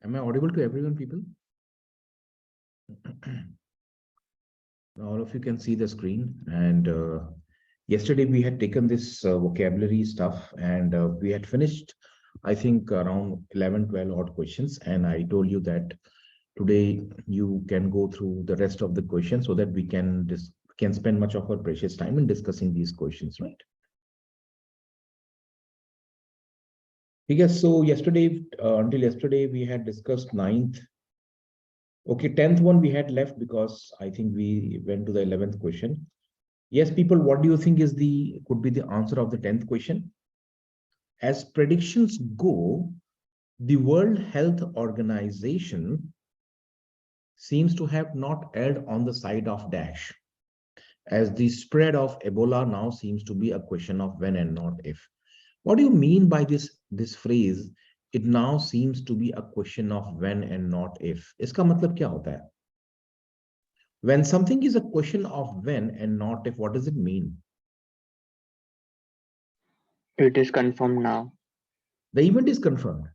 Am I audible to everyone, people? Now all of you can see the screen. And yesterday we had taken this vocabulary stuff, and we had finished, I think, around 11, 12 odd questions. And I told you that today you can go through the rest of the questions so that we can spend much of our precious time in discussing these questions, right? Yes, so yesterday, until yesterday, we had discussed 9th. Okay, 10th one we had left because I think we went to the 11th question. Yes, people, what do you think is could be the answer of the 10th question? As predictions go, the World Health Organization seems to have not erred on the side of dash, as the spread of Ebola now seems to be a question of when and not if. What do you mean by this phrase? It now seems to be a question of when and not if. इसका मतलब क्या होता है? When something is a question of when and not if, what does it mean? It is confirmed now. The event is confirmed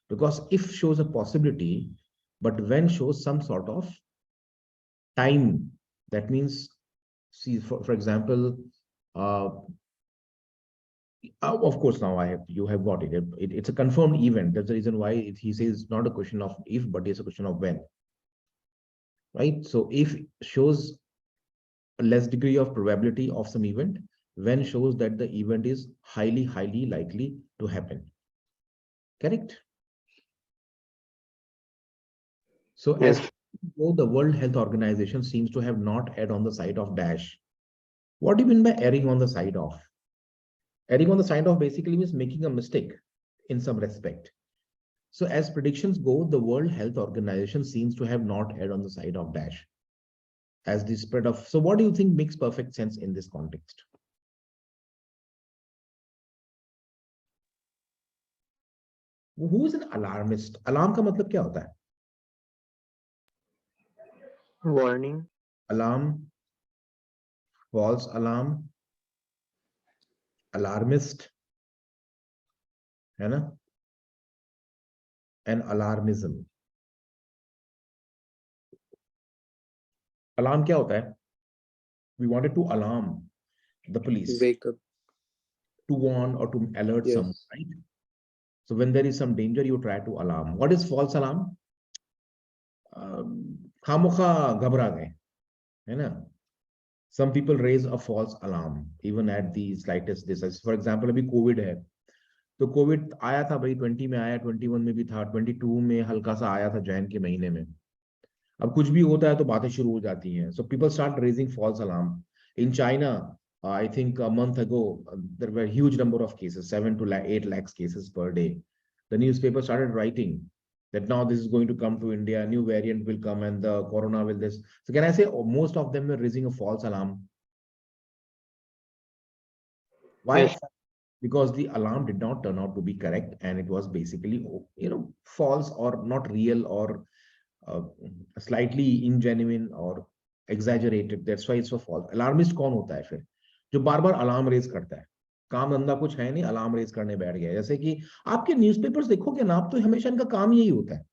because if shows a possibility, but when shows some sort of time. That means, see, for example, of course, now you have got it. It's a confirmed event. That's the reason why he says not a question of if, but it's a question of when. Right? So if shows a less degree of probability of some event, when shows that the event is highly, highly likely to happen. Correct? So Yes. as the World Health Organization seems to have not erred on the side of dash. What do you mean by erring on the side of? Erring on the side of basically means making a mistake in some respect. So as predictions go, the World Health Organization seems to have not erred on the side of dash. As the spread of, so what do you think makes perfect sense in this context? Who is an alarmist? Alarm का मतलब क्या होता है? Warning. Alarm, false alarm, alarmist, है ना? And alarmism. Alarm क्या होता है? We wanted to alarm the police. Wake up. To warn or to alert someone, right? So when there is some danger, you try to alarm. What is false alarm? खामोखा घबरा गए, है ना? Some people raise a false alarm even at the slightest distance. For example, अभी Covid है, तो Covid आया था भाई, 20 में आया, 21 में भी था, 22 में हल्का सा आया था जैन के महीने में. अब कुछ भी होता है तो बातें शुरू हो जाती हैं. So people start raising false alarm. In China, I think a month ago, there were a huge number of cases, 7 to 8 lakhs cases per day. The newspaper started writing that now this is going to come to India, a new variant will come and the corona will this. So can I say most of them were raising a false alarm? Why? Yes. Because the alarm did not turn out to be correct and it was basically, false or not real or slightly ingenuine or exaggerated. That's why it's a false. Alarmist कौन होता है फिर? जो बार बार alarm raise करता है, काम धंधा कुछ है नहीं, अलार्म रेज करने बैठ गया. जैसे कि आपके न्यूज़पेपर्स देखोगे ना, आप तो हमेशा इनका काम यही होता है.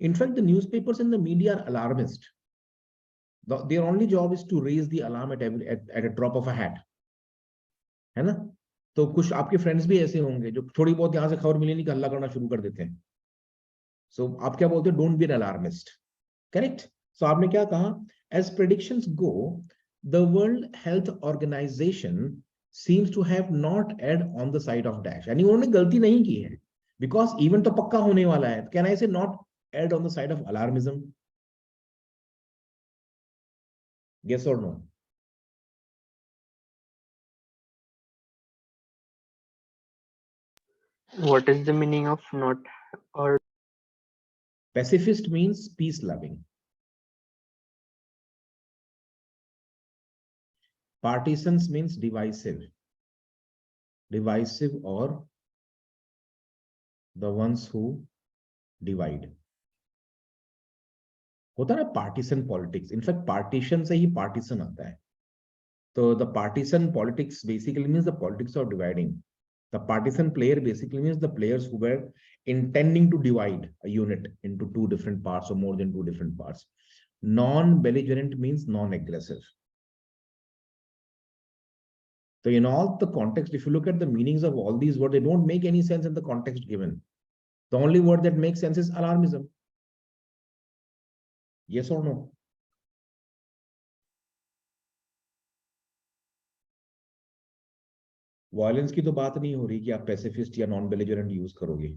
In fact the newspapers in the media are alarmist. Their only job is to raise the alarm at a drop of a hat, है ना? तो कुछ आपके फ्रेंड्स भी ऐसे होंगे जो थोड़ी बहुत यहाँ से खबर मिली नहीं कि हल्ला करना शुरू कर देते हैं. सो आप क्या बोलते हो? Don't be an alarmist. Correct? So आपने क्या कहा? As predictions go, the world health organisation seems to have not erred on the side of dash. यानी उन्होंने गलती नहीं की है, because इवेंट तो पक्का होने वाला है. Can I say not erred on the side of alarmism? Yes or no? What is the meaning of not or? Pacifist means peace loving. Partisans means divisive. Divisive or the ones who divide. होता है ना partisan politics. In fact partition से ही partisan आता है. तो the partisan politics basically means the politics of dividing. The partisan player basically means the players who were intending to divide a unit into two different parts or more than two different parts. Non-belligerent means non-aggressive. So in all the context, if you look at the meanings of all these words, they don't make any sense in the context given. The only word that makes sense is alarmism. Yes or no? Violence की तो बात नहीं हो रही कि आप pacifist या non belligerent use करोगे.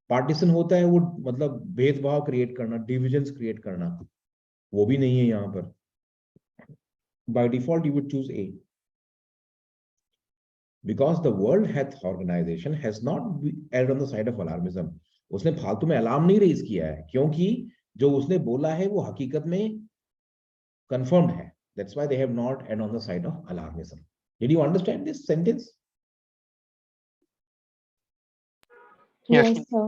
पार्टीशन होता है वो मतलब भेदभाव क्रिएट करना, डिविजन्स क्रिएट करना, वो भी नहीं है यहाँ पर. By default you would choose A because the World Health Organization has not erred on the side of alarmism. उसने फालतू में अलार्म नहीं रेज किया है क्योंकि जो उसने बोला है वो हकीकत में confirmed है. That's why they have not erred on the side of alarmism. Did you understand this sentence? Yes. Yes, sir.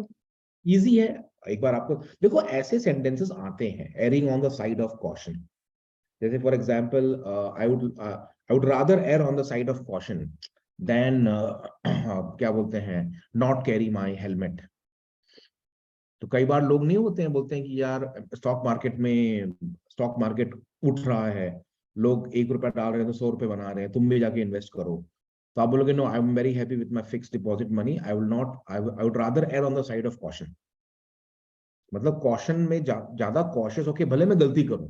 Easy है. एक बार आपको देखो ऐसे sentences आते हैं erring on the side of caution. जैसे for example, I would rather err on the side of caution than क्या बोलते हैं not carry my helmet. तो कई बार लोग नहीं होते हैं, बोलते हैं कि यार स्टॉक मार्केट उठ रहा है, लोग ₹1 डाल रहे हैं तो ₹100 बना रहे हैं, तुम भी जाके इन्वेस्ट करो. तो आप बोलोगे no, I am very happy with my fixed deposit money, I would rather err on the side of caution. मतलब कॉशन में ज्यादा कॉशियस होके भले मैं गलती करूं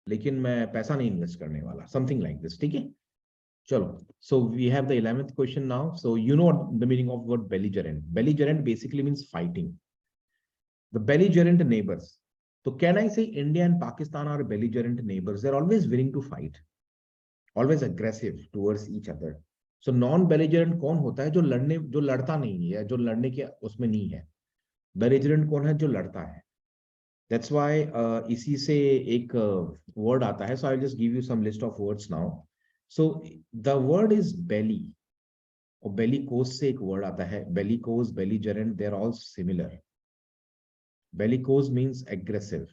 लेकिन मैं पैसा नहीं इन्वेस्ट करने वाला, समथिंग लाइक दिस. ठीक है, चलो. So we have the 11th question now. So you know the meaning of word belligerent. Belligerent basically means fighting. The belligerent neighbors. So can I say India and Pakistan are belligerent neighbors? They're always willing to fight, always aggressive towards each other. So non-belligerent कौन होता है? जो लड़ता नहीं है, जो लड़ने के उसमें नहीं है. Belligerent कौन है? जो लड़ता है. That's why इसी से एक word आता है. So I'll just give you some list of words now. So the word is belly. और bellicose से एक word आता है. Bellicose, belligerent, they're all similar. Bellicose means aggressive.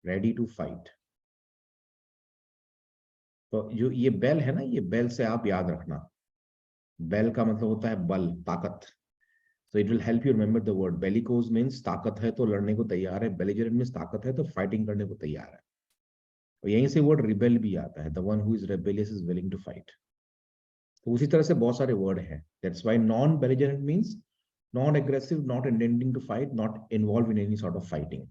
Ready to fight. तो जो ये बेल है ना, ये बेल से आप याद रखना. बेल का मतलब होता है बल, ताकत. So it will help you remember the word. Bellicose means ताकत है तो लड़ने को तैयार है. Belligerent means ताकत है तो फाइटिंग करने को तैयार है. और यहीं से वर्ड रिबेल भी आता है. The one who is rebellious is willing to fight. तो उसी तरह से बहुत सारे वर्ड हैं. That's why non-belligerent means non-aggressive, not intending to fight, not involved in any sort of fighting.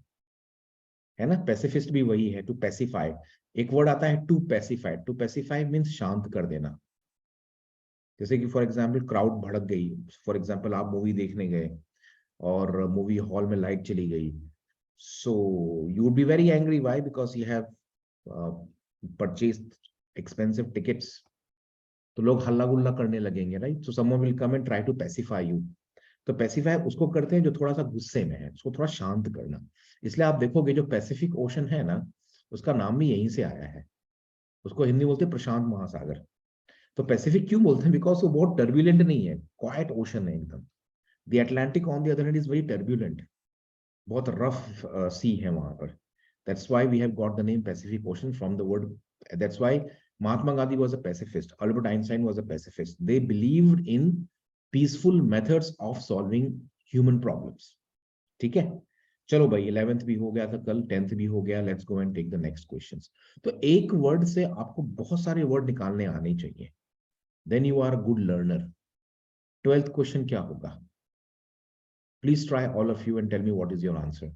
है ना. पैसिफिस्ट भी वही है, टू पैसिफाई. एक वर्ड आता है to pacify. To pacify means शांत कर देना. जैसे कि फॉर एग्जाम्पल क्राउड भड़क गई. फॉर एग्जाम्पल आप मूवी देखने गए और मूवी हॉल में लाइट चली गई. So you would be very angry. Why? Because you have purchased expensive tickets. तो लोग हल्ला गुल्ला करने लगेंगे, right. So someone will come and try to pacify you. तो पैसिफाई उसको करते हैं जो थोड़ा सा गुस्से में है, उसको थोड़ा शांत करना. इसलिए आप देखोगे जो पैसिफिक ओशन है ना, उसका नाम भी यहीं से आया है. उसको हिंदी बोलते हैं प्रशांत महासागर. तो पैसिफिक क्यों बोलते हैं? बिकॉज वो बहुत टर्ब्यूलेंट नहीं है, क्वाइट ओशन है एकदम. The Atlantic on the other hand is very turbulent, बहुत रफ सी है वहां पर. That's why we have got the name Pacific Ocean from the word. That's why Mahatma Gandhi was a pacifist. Albert Einstein was a pacifist. They believed in peaceful methods of solving human problems. ठीक है, चलो भाई. 11th भी हो गया था कल, 10th भी हो गया. Let's go and take the next questions. तो एक वर्ड से आपको बहुत सारे वर्ड निकालने आने चाहिए. Then you are a good learner. 12th question क्या होगा? Please try all of you and tell me what is your answer.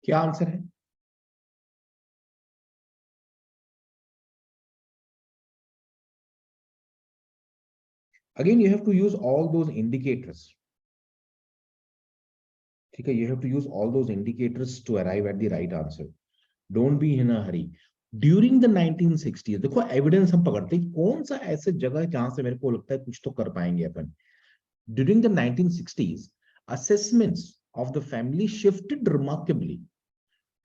क्या आंसर है? Again, you have to use all those indicators. ठीक है, you have to use all those indicators to arrive at the right answer. Don't be in a hurry. During the 1960s, देखो evidence हम पकड़ते हैं, कौन सा ऐसे जगह है जहां से मेरे को लगता है कुछ तो कर पाएंगे अपन. During the 1960s, assessments of the family shifted remarkably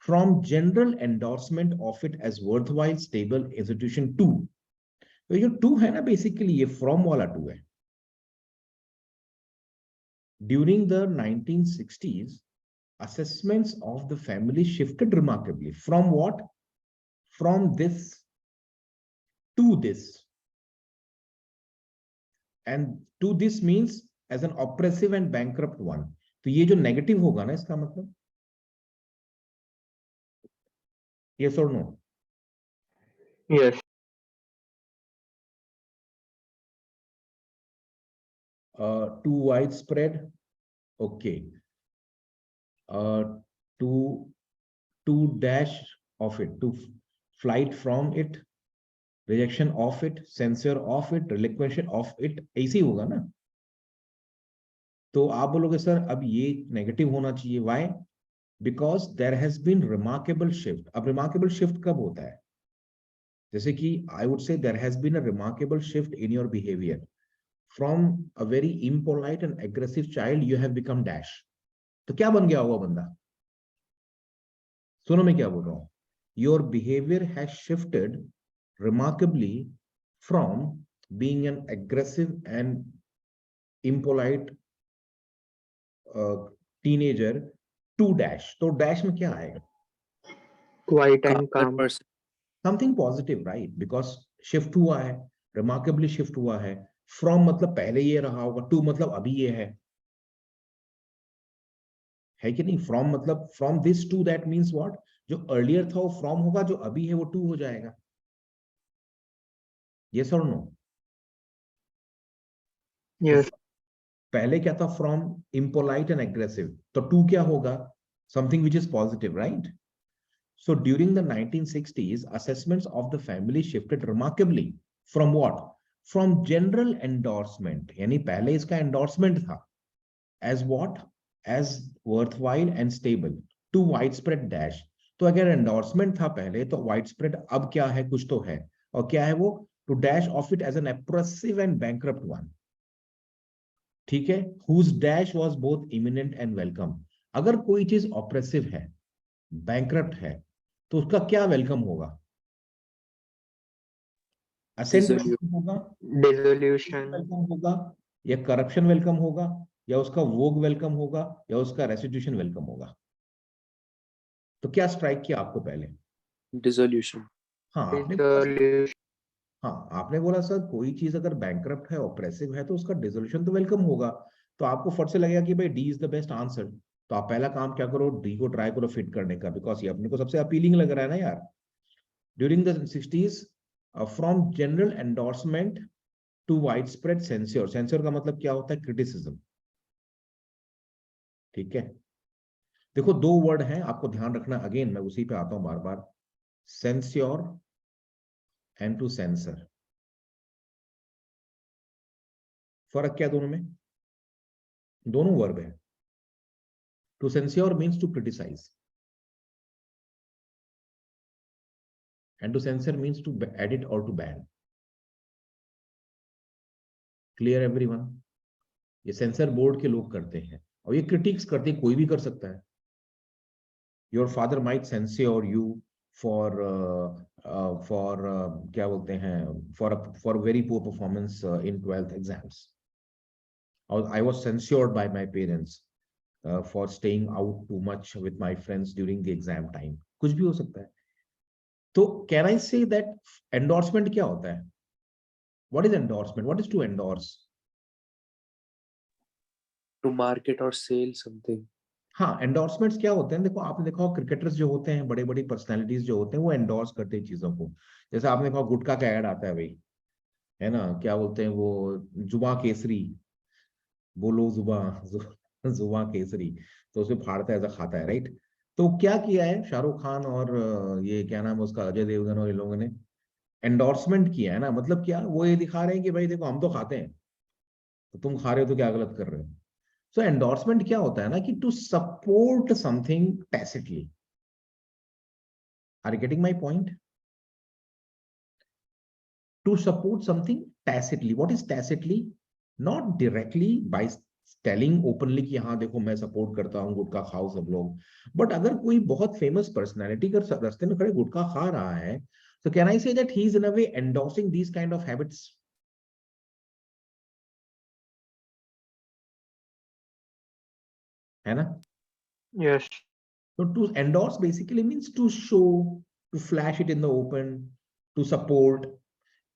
from general endorsement of it as worthwhile, stable institution to, तो ये टू है ना, बेसिकली ये फ्रॉम वाला टू है. During the 1960s, assessments of the family shifted remarkably from what? From this to this. And to this means as an oppressive and bankrupt one. तो ये जो नेगेटिव होगा ना, इसका मतलब yes or no? Yes. Too widespread. Okay. To dash of it, to flight from it, rejection of it, censure of it, relinquishment of it, ऐसे ही होगा ना. तो आप बोलोगे सर अब ये नेगेटिव होना चाहिए. Why? Because there has been remarkable shift. अब remarkable shift कब होता है? जैसे कि I would say there has been a remarkable shift in your behavior. From a very impolite and aggressive child, you have become dash. तो क्या बन गया होगा बंदा? सुनो मैं क्या बोल रहा हूं. Your behavior has shifted remarkably from being an aggressive and impolite teenager to dash. तो dash में क्या आएगा? Quiet and calm. person. Something positive, right? Because shift हुआ है, remarkably shift हुआ है. From मतलब पहले ये रहा होगा, to मतलब अभी ये है कि नहीं? From मतलब from this to that means what? जो earlier था वो from होगा, जो अभी है वो to हो जाएगा. Yes or no? Yes. पहले क्या था? From impolite and aggressive. तो to क्या होगा? Something which is positive, right? So during the 1960s, assessments of the family shifted remarkably from what? From general endorsement, यानी पहले इसका endorsement था as what? As worthwhile and stable to widespread dash. तो अगर endorsement था पहले तो widespread अब क्या है? कुछ तो है. और क्या है वो? To dash of it as an oppressive and bankrupt one. ठीक है? Whose dash was both imminent and welcome. अगर कोई चीज oppressive है, bankrupt है, तो उसका क्या वेलकम होगा? असेंट वेलकम होगा, Dissolution. वेलकम होगा, या करप्शन वेलकम होगा, या उसका वोग वेलकम होगा, या उसका रेस्टिट्यूशन वेलकम होगा. तो क्या स्ट्राइक किया आपको पहले? Dissolution. हाँ आपने Dissolution. हाँ आपने बोला सर कोई चीज अगर बैंकरप्ट है, ऑपरेसिव है, तो उसका डिसोल्यूशन तो वेलकम होगा. तो आपको फट से लगेगा कि भाई D is the best answer. तो आप पहला काम क्या करो? डी को ट्राई करो फिट करने का, बिकॉज ये अपने को सबसे अपीलिंग लग रहा है ना यार. During the 60s, from general endorsement to wide spread censure. Censure का मतलब क्या होता है? क्रिटिसिज्म. ठीक है, देखो दो वर्ड हैं, आपको ध्यान रखना. अगेन मैं उसी पे आता हूं बार बार. Censure and to censor. फर्क क्या दोनों में? दोनों वर्ब है. To censure means to criticise, and to censor means to edit or to ban. Clear everyone? ये सेंसर बोर्ड के लोग करते हैं और ये क्रिटिक्स करते हैं, कोई भी कर सकता है. Your father might censure you for क्या बोलते हैं, for very poor performance in 12th exams. I was censured by my parents for staying out too much with my friends during the exam time. कुछ भी हो सकता है. तो can I say that endorsement क्या होता है? What is endorsement? What is to endorse? To market or sell something. हाँ, एंडोर्समेंट्स क्या होते हैं? देखो आपने देखा क्रिकेटर्स जो होते हैं, बड़े बड़ी पर्सनालिटीज जो होते हैं, वो एंडोर्स करते हैं चीजों को. जैसे आपने देखा गुटखा का ऐड आता है भाई, है ना? क्या बोलते हैं वो? जुबा केसरी, बोलो जुबा जुबा केसरी. तो उसमें फाड़ता है, ऐसा खाता है, राइट? तो क्या किया है शाहरुख खान और ये क्या नाम है उसका, अजय देवगन और ये लोगों ने एंडोर्समेंट किया है ना, मतलब क्या वो ये दिखा रहे हैं कि भाई देखो हम तो खाते हैं, तो तुम खा रहे हो तो क्या गलत कर रहे हो। सो एंडोर्समेंट क्या होता है ना, कि to support something tacitly. Are you getting my point? To support something tacitly. What is tacitly? Not directly by telling openly कि हाँ देखो मैं सपोर्ट करता हूँ गुटखा खाओ सब लोग, बट अगर कोई बहुत फेमस पर्सनैलिटी कर रास्ते में खड़े गुटखा खा रहा है, so can I say that he is in a way endorsing these kind of habits? है ना? Yes. So to endorse basically means to show, to flash it in the open, to support.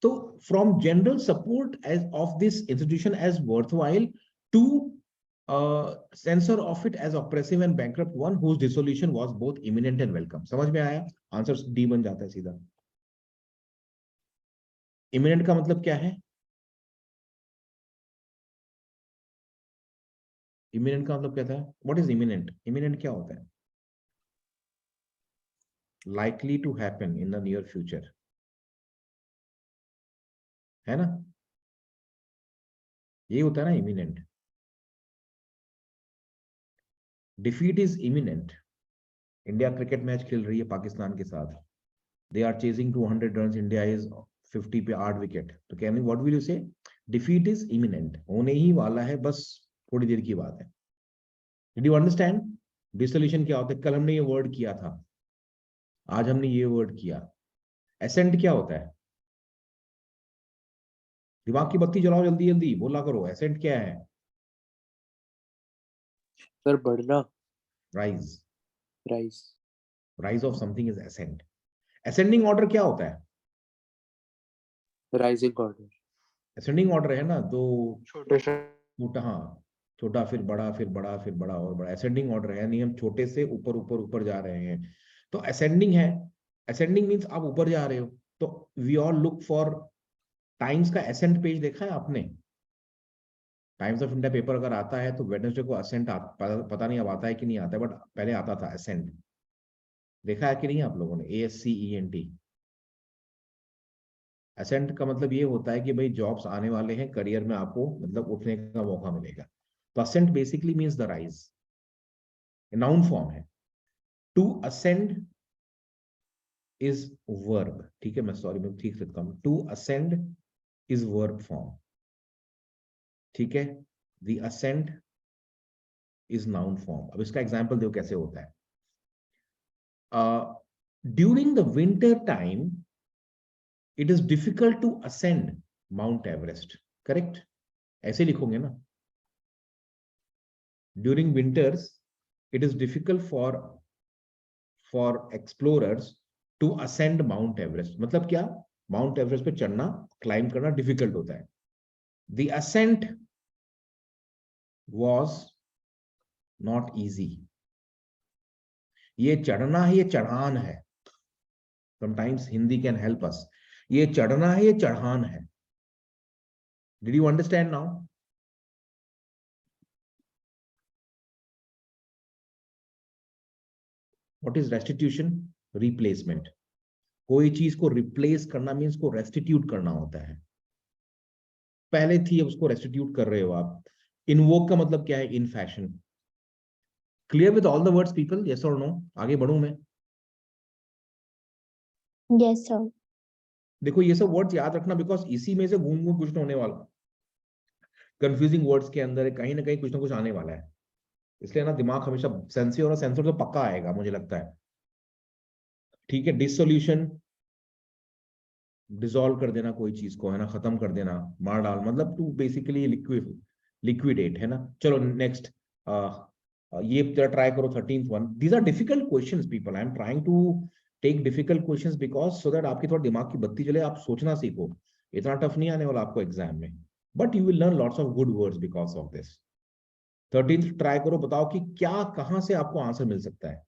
So from general support as of this institution as worthwhile to censor of it as oppressive and bankrupt one whose dissolution was both imminent and welcome. समझ में आया? Answer D बन जाता है सीधा। Imminent का मतलब क्या है? इमिनेंट का मतलब क्या था? What is imminent? इमिनेंट क्या होता है? Likely to happen in the near future, है ना? ये होता है ना imminent. Defeat is imminent. India cricket match खेल रही है पाकिस्तान के साथ, they are chasing 200 runs, India is 50 पे 8 विकेट, तो कहने what will you say? Defeat is imminent, होने ही वाला है, बस थोड़ी देर की बात है। Did you understand? Dissolution क्या होता है? कल हमने ये वर्ड किया था, आज हमने ये वर्ड किया। Ascent क्या होता है? दिमाग की बत्ती जलाओ, जल्दी जल्दी बोला करो। Ascent क्या है? सर बढ़ना, Rise. Rise. Rise of something is ascent. Ascending order क्या होता है? Rising order. Ascending order है ना, तो छोटे से छोटा, हाँ, छोटा फिर बड़ा फिर बड़ा फिर बड़ा और बड़ा, असेंडिंग ऑर्डर है, यानी हम छोटे से ऊपर ऊपर ऊपर जा रहे हैं। तो असेंडिंग है, असेंडिंग मींस आप ऊपर जा रहे हो। तो we all look for Times का असेंट पेज, देखा है आपने? टाइम्स ऑफ इंडिया पेपर अगर आता है तो वेडनेसडे को असेंट पता नहीं अब आता है कि नहीं आता है, बट पहले आता था असेंट। देखा है कि नहीं आप लोगों ने? ASCENT। असेंट का मतलब ये होता है कि भाई जॉब्स आने वाले हैं, करियर में आपको मतलब उठने का मौका मिलेगा। तो ascent basically means the rise, noun form है। टू असेंड इज वर्ब, ठीक है, मैं सॉरी मैं ठीक लिखता हूं, to ascend is verb form, ठीक है। The ascend is noun form. अब इसका एग्जांपल देखो कैसे होता है। During the winter time it is difficult to ascend Mount Everest, correct? ऐसे लिखोगे ना, during winters it is difficult for explorers to ascend Mount Everest. मतलब क्या? माउंट एवरेस्ट पे चढ़ना, क्लाइंब करना डिफिकल्ट होता है। The ascent was not easy. ये चढ़ना है, ये चढ़ान है। Sometimes Hindi can help us. ये चढ़ना है, ये चढ़ान है। Did you understand now? What is restitution? Replacement. कोई चीज को रिप्लेस करना मीन्स को रेस्टिट्यूट करना होता है। पहले थी, अब उसको रेस्टिट्यूट कर रहे हो आप। इनवोक का मतलब क्या है? In fashion. Clear with all the words people? Yes और नो? आगे बढ़ूं मैं? Yes, sir. देखो ये सब वर्ड्स याद रखना, बिकॉज इसी में से घूम घूम कुछ ना होने वाला। कंफ्यूजिंग वर्ड्स के अंदर कहीं ना कुछ आने वाला है, इसलिए ना दिमाग हमेशा सेंसिव, और सेंसर तो पक्का आएगा मुझे लगता है, ठीक है। डिसोल्यूशन, डिसॉल्व कर देना कोई चीज को, है ना, खत्म कर देना, मार डाल, मतलब टू बेसिकली लिक्विडेट, है ना। चलो नेक्स्ट, ये ट्राई करो 13th one. These are difficult questions people, I am trying to take difficult questions because so that आपकी थोड़ा दिमाग की बत्ती जले, आप सोचना सीखो। इतना टफ नहीं आने वाला आपको एग्जाम में, but you will learn lots of good words because of this. 13th try करो, बताओ कि क्या कहां से आपको आंसर मिल सकता है।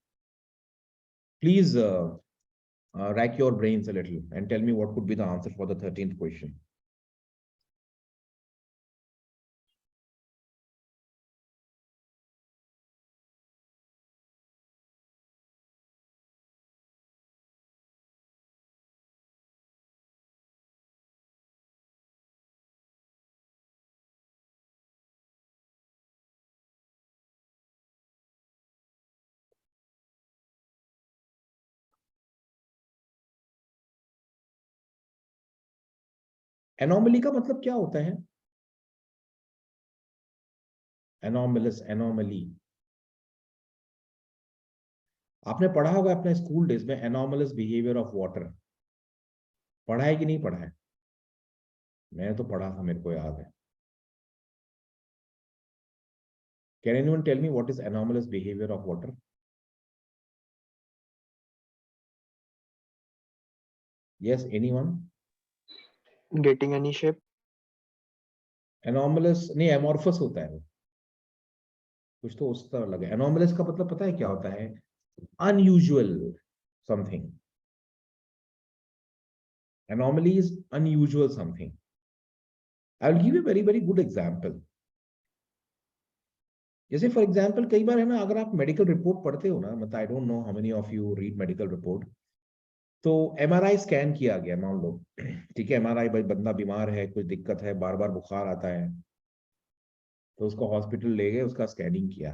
Please rack your brains a little and tell me what could be the answer for the 13th question. Anomaly का मतलब क्या होता है? एनोमलस, एनोमली, आपने पढ़ा होगा अपने स्कूल डेज में एनोमलस बिहेवियर ऑफ वाटर, पढ़ा है कि नहीं पढ़ा है? मैंने तो पढ़ा था, मेरे को याद है। Can anyone tell me what is anomalous behaviour of water? Yes, anyone? Getting any shape. Anomalous नहीं, एमोर्फस होता है वो, कुछ तो उस तरह लगे। एनोमलस का मतलब पता है क्या होता है? Unusual something. Anomaly is unusual something. I will give you a very very good example. जैसे फॉर एग्जाम्पल कई बार है ना, अगर आप मेडिकल रिपोर्ट पढ़ते हो ना, मतलब I don't know how many of you read medical report, तो एमआरआई स्कैन किया गया मान लो, ठीक है, एमआरआई, भाई बंदा बीमार है, कुछ दिक्कत है, बार बार बुखार आता है, तो उसको हॉस्पिटल ले गए, उसका स्कैनिंग किया,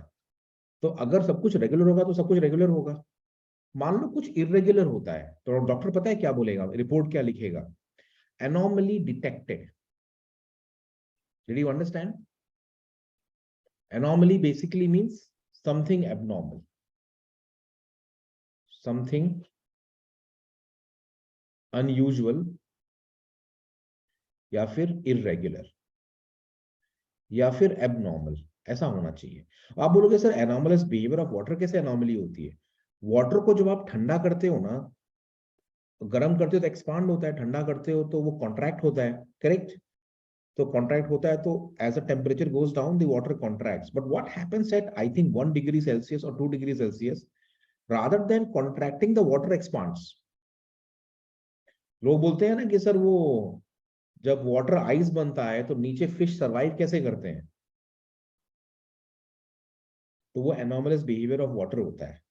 तो अगर सब कुछ रेगुलर होगा तो सब कुछ रेगुलर होगा। मान लो कुछ इरेगुलर होता है, तो डॉक्टर पता है क्या बोलेगा, रिपोर्ट क्या लिखेगा? Anomaly detected. Did you understand? Anomaly basically means something abnormal, something unusual, या फिर irregular, या फिर abnormal, ऐसा होना चाहिए। आप बोलोगे sir anomalous behaviour of water कैसे एनोमली होती है? वाटर को जब आप ठंडा करते हो ना, गर्म करते हो तो एक्सपांड होता है, ठंडा करते हो तो वो कॉन्ट्रैक्ट होता है, करेक्ट? तो कॉन्ट्रैक्ट होता है, तो as a temperature goes down the water contracts, but what happens at I think 1 degree Celsius और 2 degree Celsius, rather than contracting the water expands. लोग बोलते हैं ना कि सर वो जब वाटर आइस बनता है तो नीचे फिश सरवाइव कैसे करते हैं, तो वो एनोमलस बिहेवियर ऑफ वाटर होता है।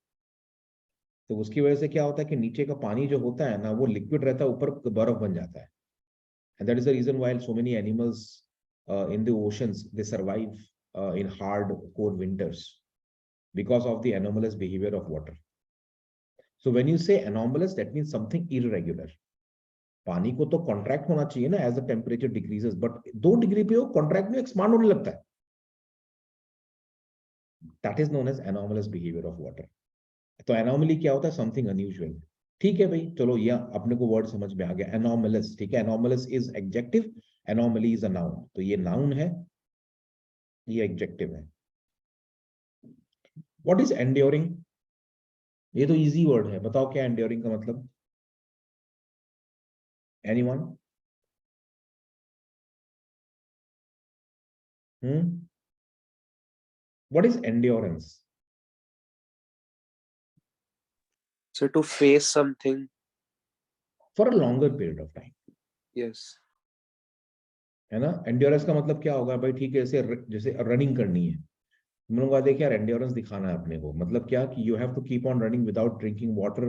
तो उसकी वजह से क्या होता है कि नीचे का पानी जो होता है ना, वो लिक्विड रहता है, ऊपर बर्फ बन जाता है। And that is the reason why so many animals in the oceans they survive in hard cold winters because of the anomalous behaviour of water. So when you say anomalous, that means something irregular. पानी को तो contract होना चाहिए ना as the temperature decreases, but 2 degree पे वो contract में expand होने लगता है। That is known as anomalous behaviour of water. तो एनोमली क्या होता है? Something unusual. ठीक है भाई, चलो ये अपने को वर्ड समझ में आ गया, एनोमलस, ठीक है। Anomalous is adjective, anomaly is a noun, तो ये नाउन है, ये एडजेक्टिव है। What is enduring? ये तो इजी वर्ड है, बताओ क्या एंड्योरिंग का मतलब? Anyone? What is endurance? So to face something. For a longer period of time, Yes. है ना। एंड्योरेंस का मतलब क्या होगा भाई? ठीक है, जैसे रनिंग करनी है, हम लोग देखिए यार, एंड्योरेंस दिखाना है अपने को, मतलब क्या कि you have to keep on running without drinking water,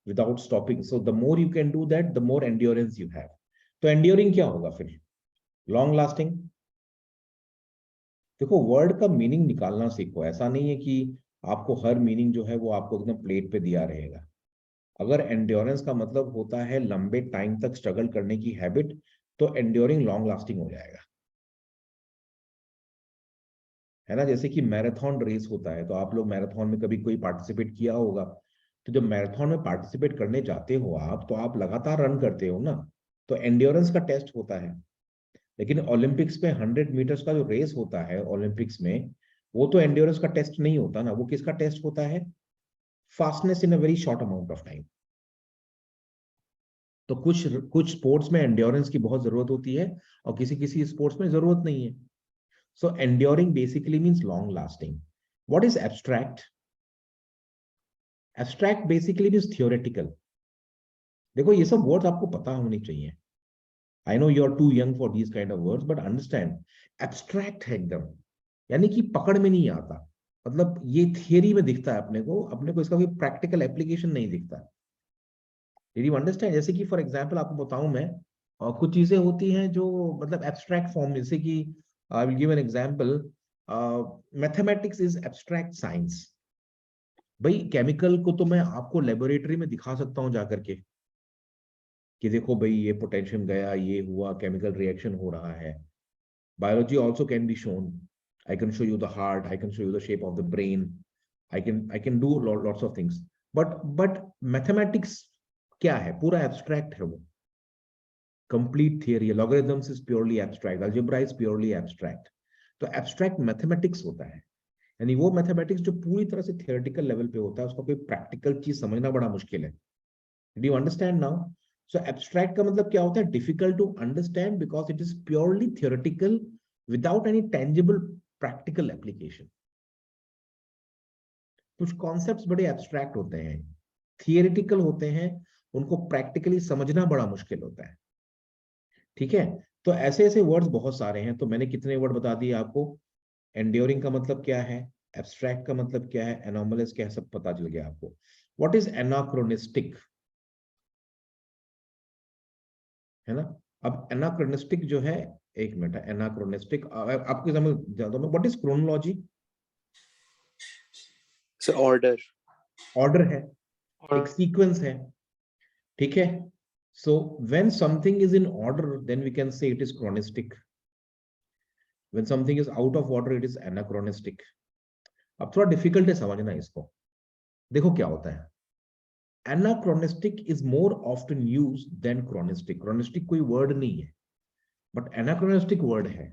without stopping, so the more you can do that, the more endurance you have. तो एंड्योरिंग क्या होगा फिर? Long lasting. देखो, वर्ड का मीनिंग निकालना सीखो, ऐसा नहीं है कि आपको हर मीनिंग जो है वो आपको एकदम प्लेट पे दिया रहेगा। अगर एंड्योरेंस का मतलब होता है लंबे टाइम तक स्ट्रगल करने की हैबिट, तो एंड्योरिंग लॉन्ग लास्टिंग हो जाएगा, है ना। जैसे कि मैराथन रेस होता है, तो आप लोग मैराथन में कभी कोई पार्टिसिपेट किया होगा, तो जब मैराथन में पार्टिसिपेट करने जाते हो आप, तो आप लगातार रन करते हो ना, तो एंड्योरेंस का टेस्ट होता है। लेकिन ओलंपिक्स में 100 मीटर्स का जो रेस होता है ओलंपिक्स में, वो तो एंड्योरेंस का टेस्ट नहीं होता ना, वो किसका टेस्ट होता है? Fastness in a very short amount of time. तो कुछ कुछ स्पोर्ट्स में एंड्योरेंस की बहुत जरूरत होती है, और किसी किसी स्पोर्ट्स में जरूरत नहीं है। So enduring basically means long lasting. What is abstract? Abstract basically means theoretical. देखो, ये सब वर्ड्स आपको पता होनी चाहिए। I know you are too young for these kind of words, but understand, abstract है एकदम, यानी कि पकड़ में नहीं आता, मतलब ये थियरी में दिखता है अपने को इसका कोई प्रैक्टिकल एप्लीकेशन नहीं दिखता। Did you understand? जैसे कि फॉर एग्जाम्पल आपको बताऊं मैं, और कुछ चीजें होती हैं जो मतलब एब्स्ट्रैक्ट फॉर्म, जैसे कि आई will give an example, mathematics is abstract science. भाई केमिकल को तो मैं आपको लेबोरेटरी में दिखा सकता हूँ जाकर के, कि देखो भाई ये पोटेंशियम गया, ये हुआ, केमिकल रिएक्शन हो रहा है. Biology also can be shown. I can show you the heart, I can show you the shape of the brain, I can do lots of things. But mathematics क्या है? पूरा abstract है वो. Complete theory. Logarithms is purely abstract. Algebra is purely abstract. तो abstract mathematics होता है. यानी वो मैथमेटिक्स जो पूरी तरह से थियोरेटिकल लेवल पे होता है, उसका कोई प्रैक्टिकल चीज समझना बड़ा मुश्किल है. Do you understand now? So abstract का मतलब क्या होता है? Difficult to understand because it is purely theoretical without any tangible practical application. कुछ कॉन्सेप्ट्स बड़े एब्स्ट्रैक्ट होते हैं, थियोरेटिकल होते हैं, उनको प्रैक्टिकली समझना बड़ा मुश्किल होता है. ठीक है, तो ऐसे ऐसे वर्ड्स बहुत सारे हैं. तो मैंने कितने वर्ड बता दिए आपको. एंड्योरिंग का मतलब क्या है, एब्स्ट्रैक्ट का मतलब क्या है, एनोमलस क्या है, सब पता चल गया आपको. व्हाट इज एनाक्रोनिस्टिक, है ना? अब एनाक्रोनिस्टिक जो है, एक मिनट, एनाक्रोनिस्टिक आपके समझ जानता हूं. What is chronology? Order. Order है, एक और सीक्वेंस है. ठीक है, so when something is in order then we can say it is chronistic. When something is out of order it is anachronistic. अब थोड़ा डिफिकल्ट है समझना इसको. देखो क्या होता है. Anachronistic is more often used than chronistic. Chronistic कोई वर्ड नहीं है, बट एनाक्रोनिस्टिक वर्ड है.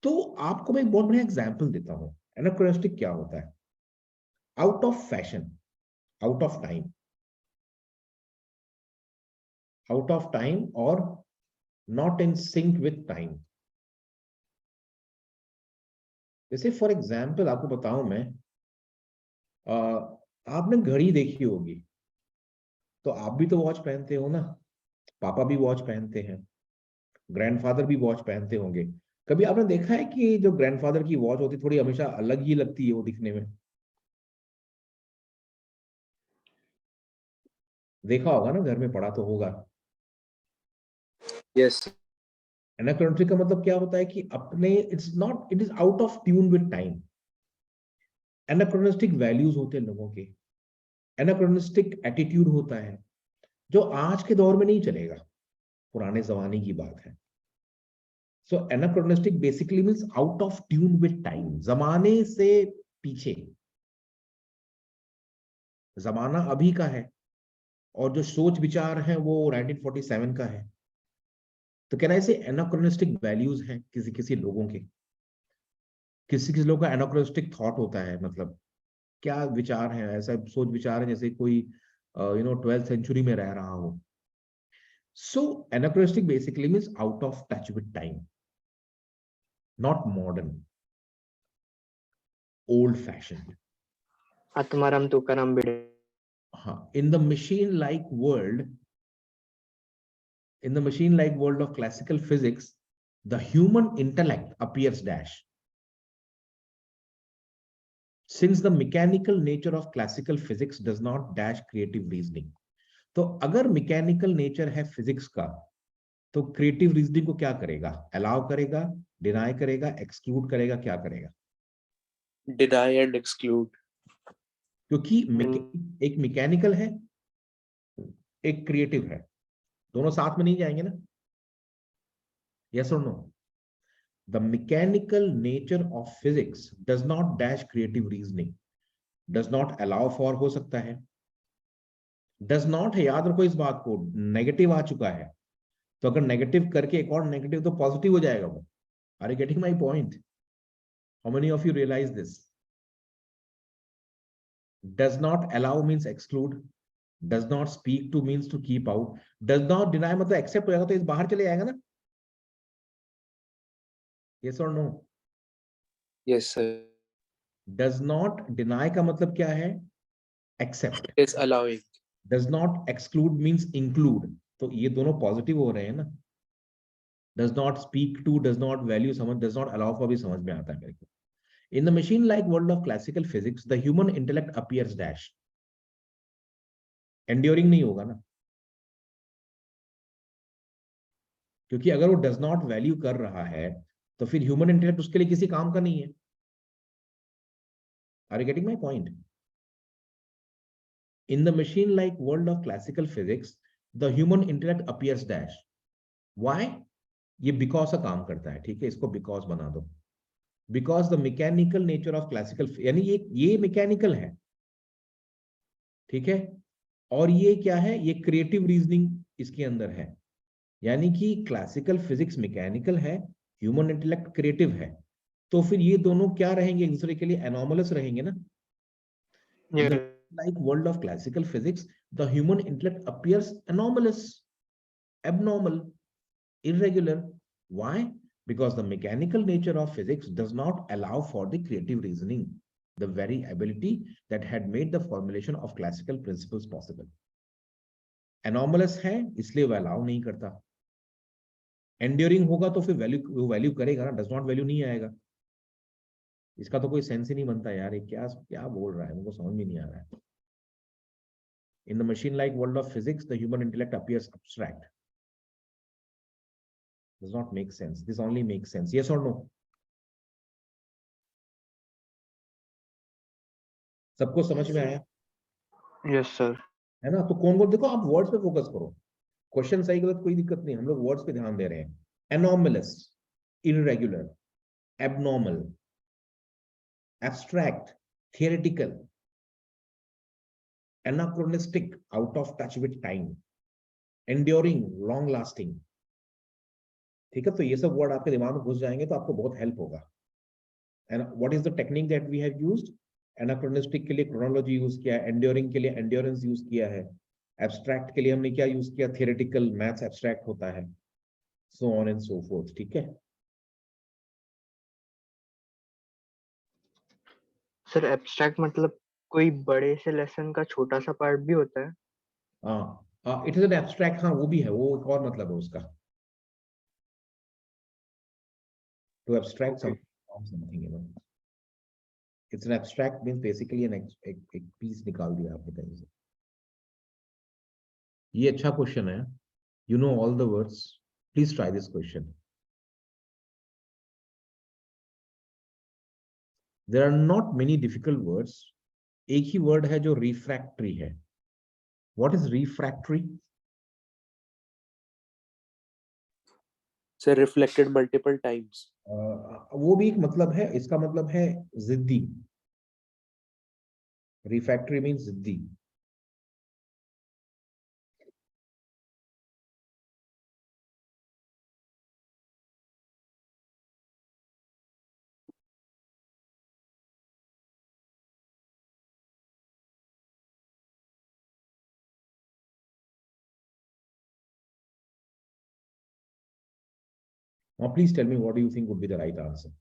तो आपको मैं एक बहुत बढ़िया एग्जांपल देता हूं. एनाक्रोनिस्टिक क्या होता है? Out of fashion, out of time, out of time और not in sync with time. जैसे फॉर एग्जाम्पल आपको बताऊं मैं, आपने घड़ी देखी होगी, तो आप भी तो वॉच पहनते हो ना. पापा भी वॉच पहनते हैं, ग्रैंडफादर भी वॉच पहनते होंगे. कभी आपने देखा है कि जो ग्रैंडफादर की वॉच होती थोड़ी हमेशा अलग ही लगती है वो दिखने में? देखा होगा ना, घर में पड़ा तो होगा. यस. एनाक्रोनिस्टिक का मतलब क्या होता है कि अपने, it's not, it is out of tune with time. Anachronistic values होते हैं लोगों के, एनाक्रोनिस्टिक एटीट्यूड होता है जो आज के दौर में नहीं चलेगा, पुराने जमाने की बात है. So anachronistic basically means out of tune with time, जमाने से पीछे. जमाना अभी का है और जो सोच विचार है वो 1947 का है. तो कहना ऐसे एनाक्रोनिस्टिक वैल्यूज हैं किसी किसी लोगों के. किसी किसी लोगों का एनाक्रोनिस्टिक थॉट होता है. मतलब क्या विचार है, ऐसा सोच विचार है जैसे कोई 12th सेंचुरी में रह रहा हो. So anachronistic basically means out of touch with time, not modern, old fashion. Atmaram Tukaram Bhide. हाँ, in the machine like world, in the machine like world of classical physics, the human intellect appears dash. Since the mechanical nature of classical physics does not dash creative reasoning. तो अगर mechanical nature है physics का, तो creative reasoning को क्या करेगा? Allow करेगा, deny करेगा, एक्सक्लूड करेगा, क्या करेगा? Deny and exclude. क्योंकि एक मैकेनिकल है, एक क्रिएटिव है, दोनों साथ में नहीं जाएंगे ना. यस और no? The mechanical nature of physics does not dash creative reasoning, does not allow for हो सकता है, does not है, याद रखो इस बात को. नेगेटिव आ चुका है, तो अगर नेगेटिव करके एक और नेगेटिव तो पॉजिटिव हो जाएगा वो. Are you getting my point? How many of you realise this? does not allow means exclude, does not speak to means to keep out, does not deny मतलब एक्सेप्ट हो जाएगा तो इस बाहर चले जाएगा ना. yes or no? Yes sir. does not deny का मतलब क्या है? Accept. Is allowing. does not exclude means include, तो ये दोनों पॉजिटिव हो रहे हैं ना. does not speak to, does not value समझ, does not allow for भी समझ में आता है मेरे को. in the machine like world of classical physics the human intellect appears dash. enduring नहीं होगा ना, क्योंकि अगर वो does not value कर रहा है तो फिर ह्यूमन इंटेलेक्ट उसके लिए किसी काम का नहीं है. Are you getting my point? In the machine like world of classical physics the human intellect appears dash. Why? ये बिकॉज का काम करता है, ठीक है, इसको बिकॉज बना दो. Because the mechanical nature of classical, यानी ये मैकेनिकल है, ठीक है, और ये क्या है, ये क्रिएटिव रीजनिंग इसके अंदर है. यानी कि क्लासिकल फिजिक्स मैकेनिकल है, ह्यूमन इंटेलेक्ट क्रिएटिव है. तो फिर ये दोनों क्या रहेंगे, एक दूसरे के लिए एनॉमलस रहेंगे ना. In the Yes. like world of classical physics, the human intellect appears anomalous, abnormal, irregular. Why? Because the mechanical nature of physics does not allow for the creative reasoning, the very ability that had made the formulation of classical principles possible. Anomalous है इसलिए वो allow नहीं करता. Enduring होगा तो फिर value करेगा ना, does not वैल्यू नहीं आएगा. इसका तो कोई सेंस ही नहीं बनता यार, ये क्या क्या बोल रहा है, मुझको समझ में नहीं आ रहा है. In the machine-like world of physics, the human intellect appears abstract. Does not make sense. This only makes sense. Yes or no? सबको समझ में आया? Yes, sir. है ना? तो कौन देखो, आप वर्ड्स पे फोकस करो. क्वेश्चन सही गलत कोई दिक्कत नहीं, हम लोग वर्ड्स पे ध्यान दे रहे हैं. Anomalous, irregular, abnormal, abstract, theoretical, anachronistic, out of touch with time, enduring, long lasting. ठीक है, तो ये सब वर्ड आपके दिमाग में घुस जाएंगे तो आपको बहुत हेल्प होगा. And what is the technique that we have used? Anachronistic के लिए क्रोनोलॉजी यूज किया है, एंड्योरिंग के लिए एंड्योरेंस यूज किया है, एब्स्ट्रैक्ट के लिए हमने क्या यूज किया, थियोरेटिकल, मैथ्स एब्स्ट्रैक्ट होता है, so on and so fourth. ठीक है. सर एब्स्ट्रैक्ट मतलब कोई बड़े से लेसन का छोटा सा पार्ट भी होता है? इट इज एन एब्स्ट्रैक्ट, हाँ वो भी है, वो एक और मतलब है उसका. To abstract something, you know, it's an abstract means basically एक पीस निकाल दिया आपने कहीं से. ये अच्छा क्वेश्चन है. You know all the words. Please try this question. There are not many difficult words. एक ही word है जो refractory है. What is refractory? Sir, reflected multiple times. वो भी एक मतलब है, इसका मतलब है जिद्दी. Refractory means जिद्दी. Now please tell me, what do you think would be the right answer?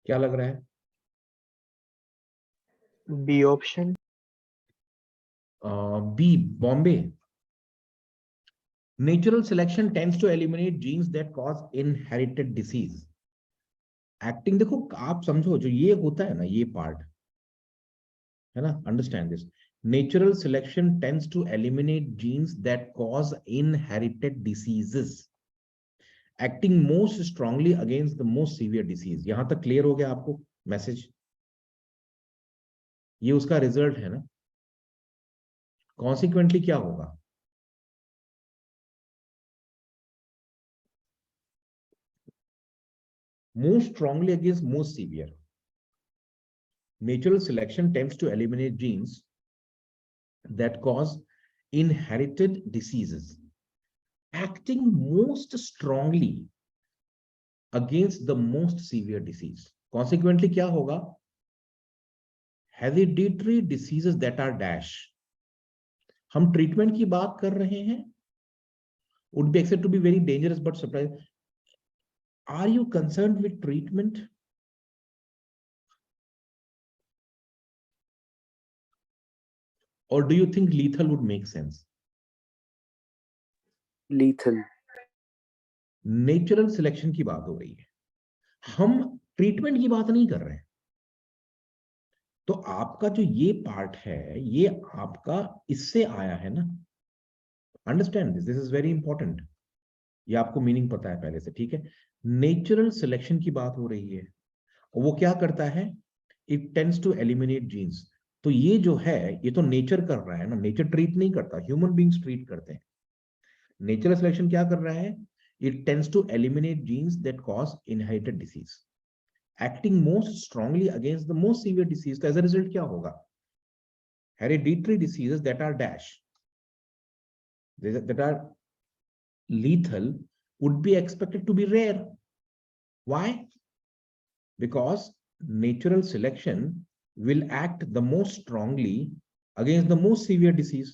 क्या लग रहा है? B option. B, Bombay. Natural selection tends to eliminate genes that cause inherited disease. Acting, देखो आप समझो, जो ये होता है ना, ये पार्ट है ना, understand this. Natural selection tends to eliminate genes that cause inherited diseases, acting most strongly against the most severe disease. यहां तक क्लियर हो गया आपको मैसेज? ये उसका रिजल्ट है ना. कॉन्सिक्वेंटली क्या होगा? Most strongly against most severe. Natural selection tends to eliminate genes that cause inherited diseases, acting most strongly against the most severe disease. Consequently, क्या होगा? Hereditary diseases that are dash. हम treatment की बात कर रहे हैं, would be accepted to be very dangerous but surprise. Are you concerned with treatment? Or do you think lethal would make sense? Lethal. Natural selection की बात हो रही है, हम ट्रीटमेंट की बात नहीं कर रहे हैं। तो आपका जो ये पार्ट है, ये आपका इससे आया है ना। Understand this, this is very important. ये आपको मीनिंग पता है पहले से, ठीक है। नेचुरल सिलेक्शन की बात हो रही है, और वो क्या करता है, it tends to eliminate genes. तो ये जो है, ये तो नेचर कर रहा है ना, नेचर ट्रीट नहीं करता, ह्यूमन बींग्स ट्रीट करते हैं। नेचुरल सिलेक्शन क्या कर रहा है, it tends to eliminate genes that cause inherited disease, acting most strongly against the most severe disease. तो एज अ रिजल्ट क्या होगा, hereditary diseases that are dash, that are lethal would be expected to be rare. Why? Because natural selection will act the most strongly against the most severe disease.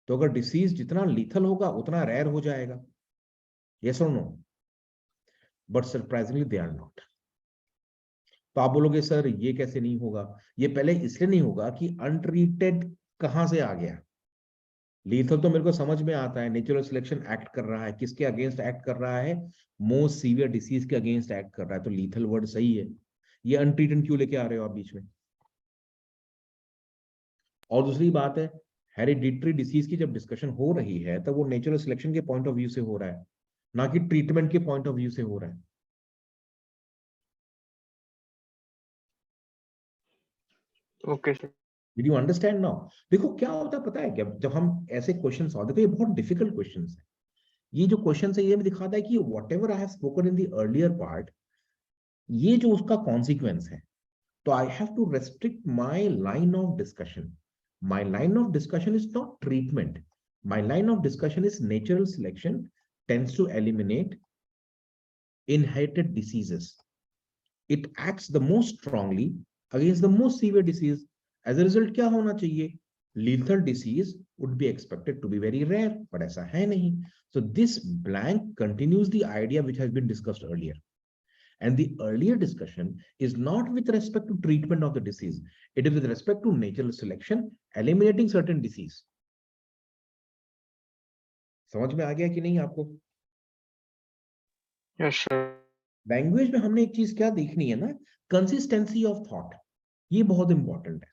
तो अगर disease जितना lethal होगा उतना rare हो जाएगा, yes or no? But surprisingly they are not. तो आप बोलोगे सर ये कैसे नहीं होगा, ये पहले इसलिए नहीं होगा कि अनट्रीटेड कहां से आ गया। लीथल तो मेरे को समझ में आता है, नेचुरल सिलेक्शन एक्ट कर रहा है, किसके अगेंस्ट एक्ट कर रहा है, मोस्ट सीवियर डिसीज के अगेंस्ट एक्ट कर रहा है, तो लीथल वर्ड सही है। ये अनट्रीटेड क्यों लेके आ रहे हो आप बीच में। और दूसरी बात है, हेरिडिटरी डिसीज की जब डिस्कशन हो रही है तब वो नेचुरल सिलेक्शन के पॉइंट ऑफ व्यू से हो रहा है, ना कि ट्रीटमेंट के पॉइंट ऑफ व्यू से हो रहा है। Okay sir. Did you understand now. देखो क्या होता है पता है क्या, जब हम ऐसे क्वेश्चन सॉल्व, देखो ये बहुत डिफिकल्ट क्वेश्चन है। ये जो क्वेश्चन है ये भी दिखाता है कि whatever I have spoken in the earlier part, ये जो उसका कॉन्सिक्वेंस है। तो I have to restrict my line of discussion. My line of discussion is not treatment, my line of discussion is natural selection tends to eliminate inherited diseases. It acts the most strongly against the most severe disease. As a result क्या होना चाहिए, lethal disease would be expected to be very rare, but ऐसा है नहीं। So this blank continues the idea which has been discussed earlier. And the earlier discussion is not with respect to treatment of the disease. It is with respect to natural selection, eliminating certain disease. समझ में आ गया कि नहीं आपको। Yes sir. Language में हमने एक चीज क्या देखनी है ना, कंसिस्टेंसी ऑफ थॉट, ये बहुत इंपॉर्टेंट है।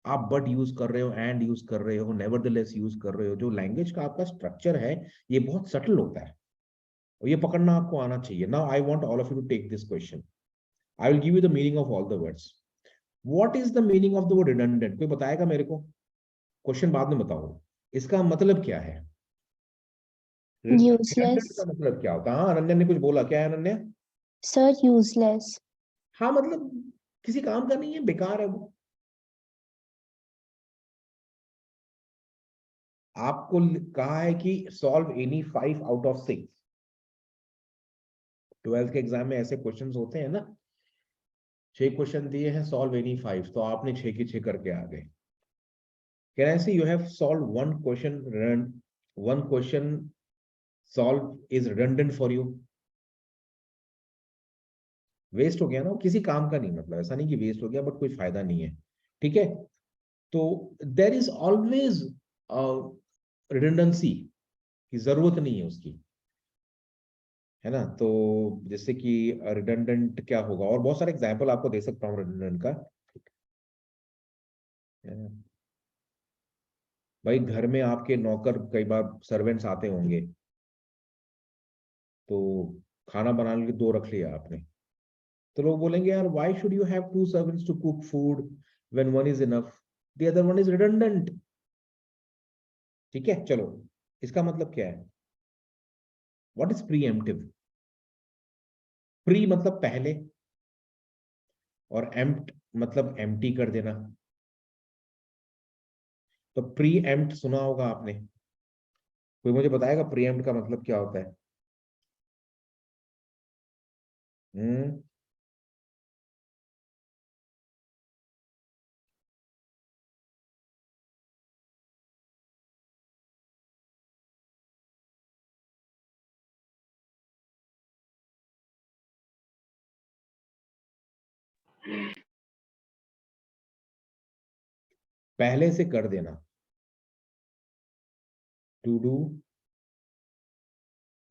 आप बट यूज कर रहे हो, एंड यूज कर रहे हो, नेवरदलेस यूज कर रहे हो, जो लैंग्वेज का आपका स्ट्रक्चर है ये बहुत सटल होता है, और ये पकड़ना आपको आना चाहिए। Now I want all of you to take this question. I will give you the meaning of all the words. What is the meaning of the word redundant, कोई बताएगा मेरे को। क्वेश्चन बाद में बताओ, इसका मतलब क्या है, रिडंडेंट यूजलेस का मतलब क्या होता है। हाँ अनन्या ने कुछ बोला, क्या है अनन्या। Sir, useless. हाँ मतलब किसी काम का नहीं है, बेकार है वो। आपको कहा है कि solve any 5 out of 6। 12th के एग्जाम में ऐसे क्वेश्चंस होते हैं ना, 6 क्वेश्चन दिए हैं, सॉल्व एनी 5, तो आपने 6 के 6 करके आ गए। Can I say you have solve one question solve is redundant for you. Waste हो गया ना, किसी काम का नहीं, मतलब ऐसा नहीं कि वेस्ट हो गया बट कोई फायदा नहीं है, ठीक है। तो देर इज ऑलवेज रिडंडेंसी की जरूरत नहीं है उसकी, है ना। तो जैसे कि रिडंडेंट क्या होगा, और बहुत सारे एग्जांपल आपको दे सकता हूँ रिडंडेंट का, है ना। भाई घर में आपके नौकर कई बार सर्वेंट्स आते होंगे, तो खाना बनाने के 2 रख लिया आपने, तो लोग बोलेंगे यार why should you have 2 servants to cook food when one is enough, the other one is redundant. ठीक है चलो, इसका मतलब क्या है, व्हाट इज प्रीएम्प्टिव। प्री मतलब पहले, और एम्प्ट मतलब एम्प्टी कर देना। तो प्री एम्प्ट सुना होगा आपने, कोई मुझे बताएगा प्री एम्प्ट का मतलब क्या होता है। हम्म पहले से कर देना, to do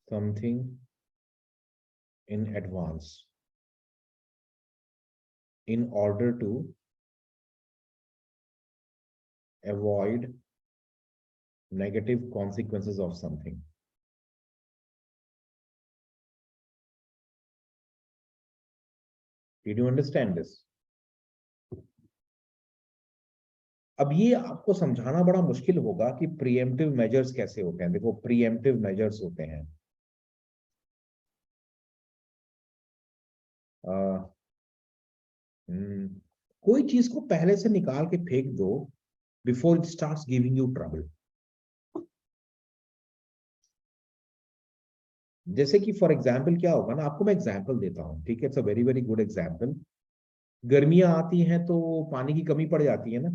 something in advance in order to avoid negative consequences of something. Did you understand this? अब ये आपको समझाना बड़ा मुश्किल होगा कि प्रीएम्प्टिव मेजर्स कैसे होते हैं। देखो, प्रीएम्प्टिव मेजर्स होते हैं कोई चीज को पहले से निकाल के फेंक दो before it starts giving you trouble. जैसे कि फॉर एग्जाम्पल क्या होगा ना, आपको मैं एग्जाम्पल देता हूँ, ठीक है? It's a very very good example. गर्मियां आती हैं तो पानी की कमी पड़ जाती है ना,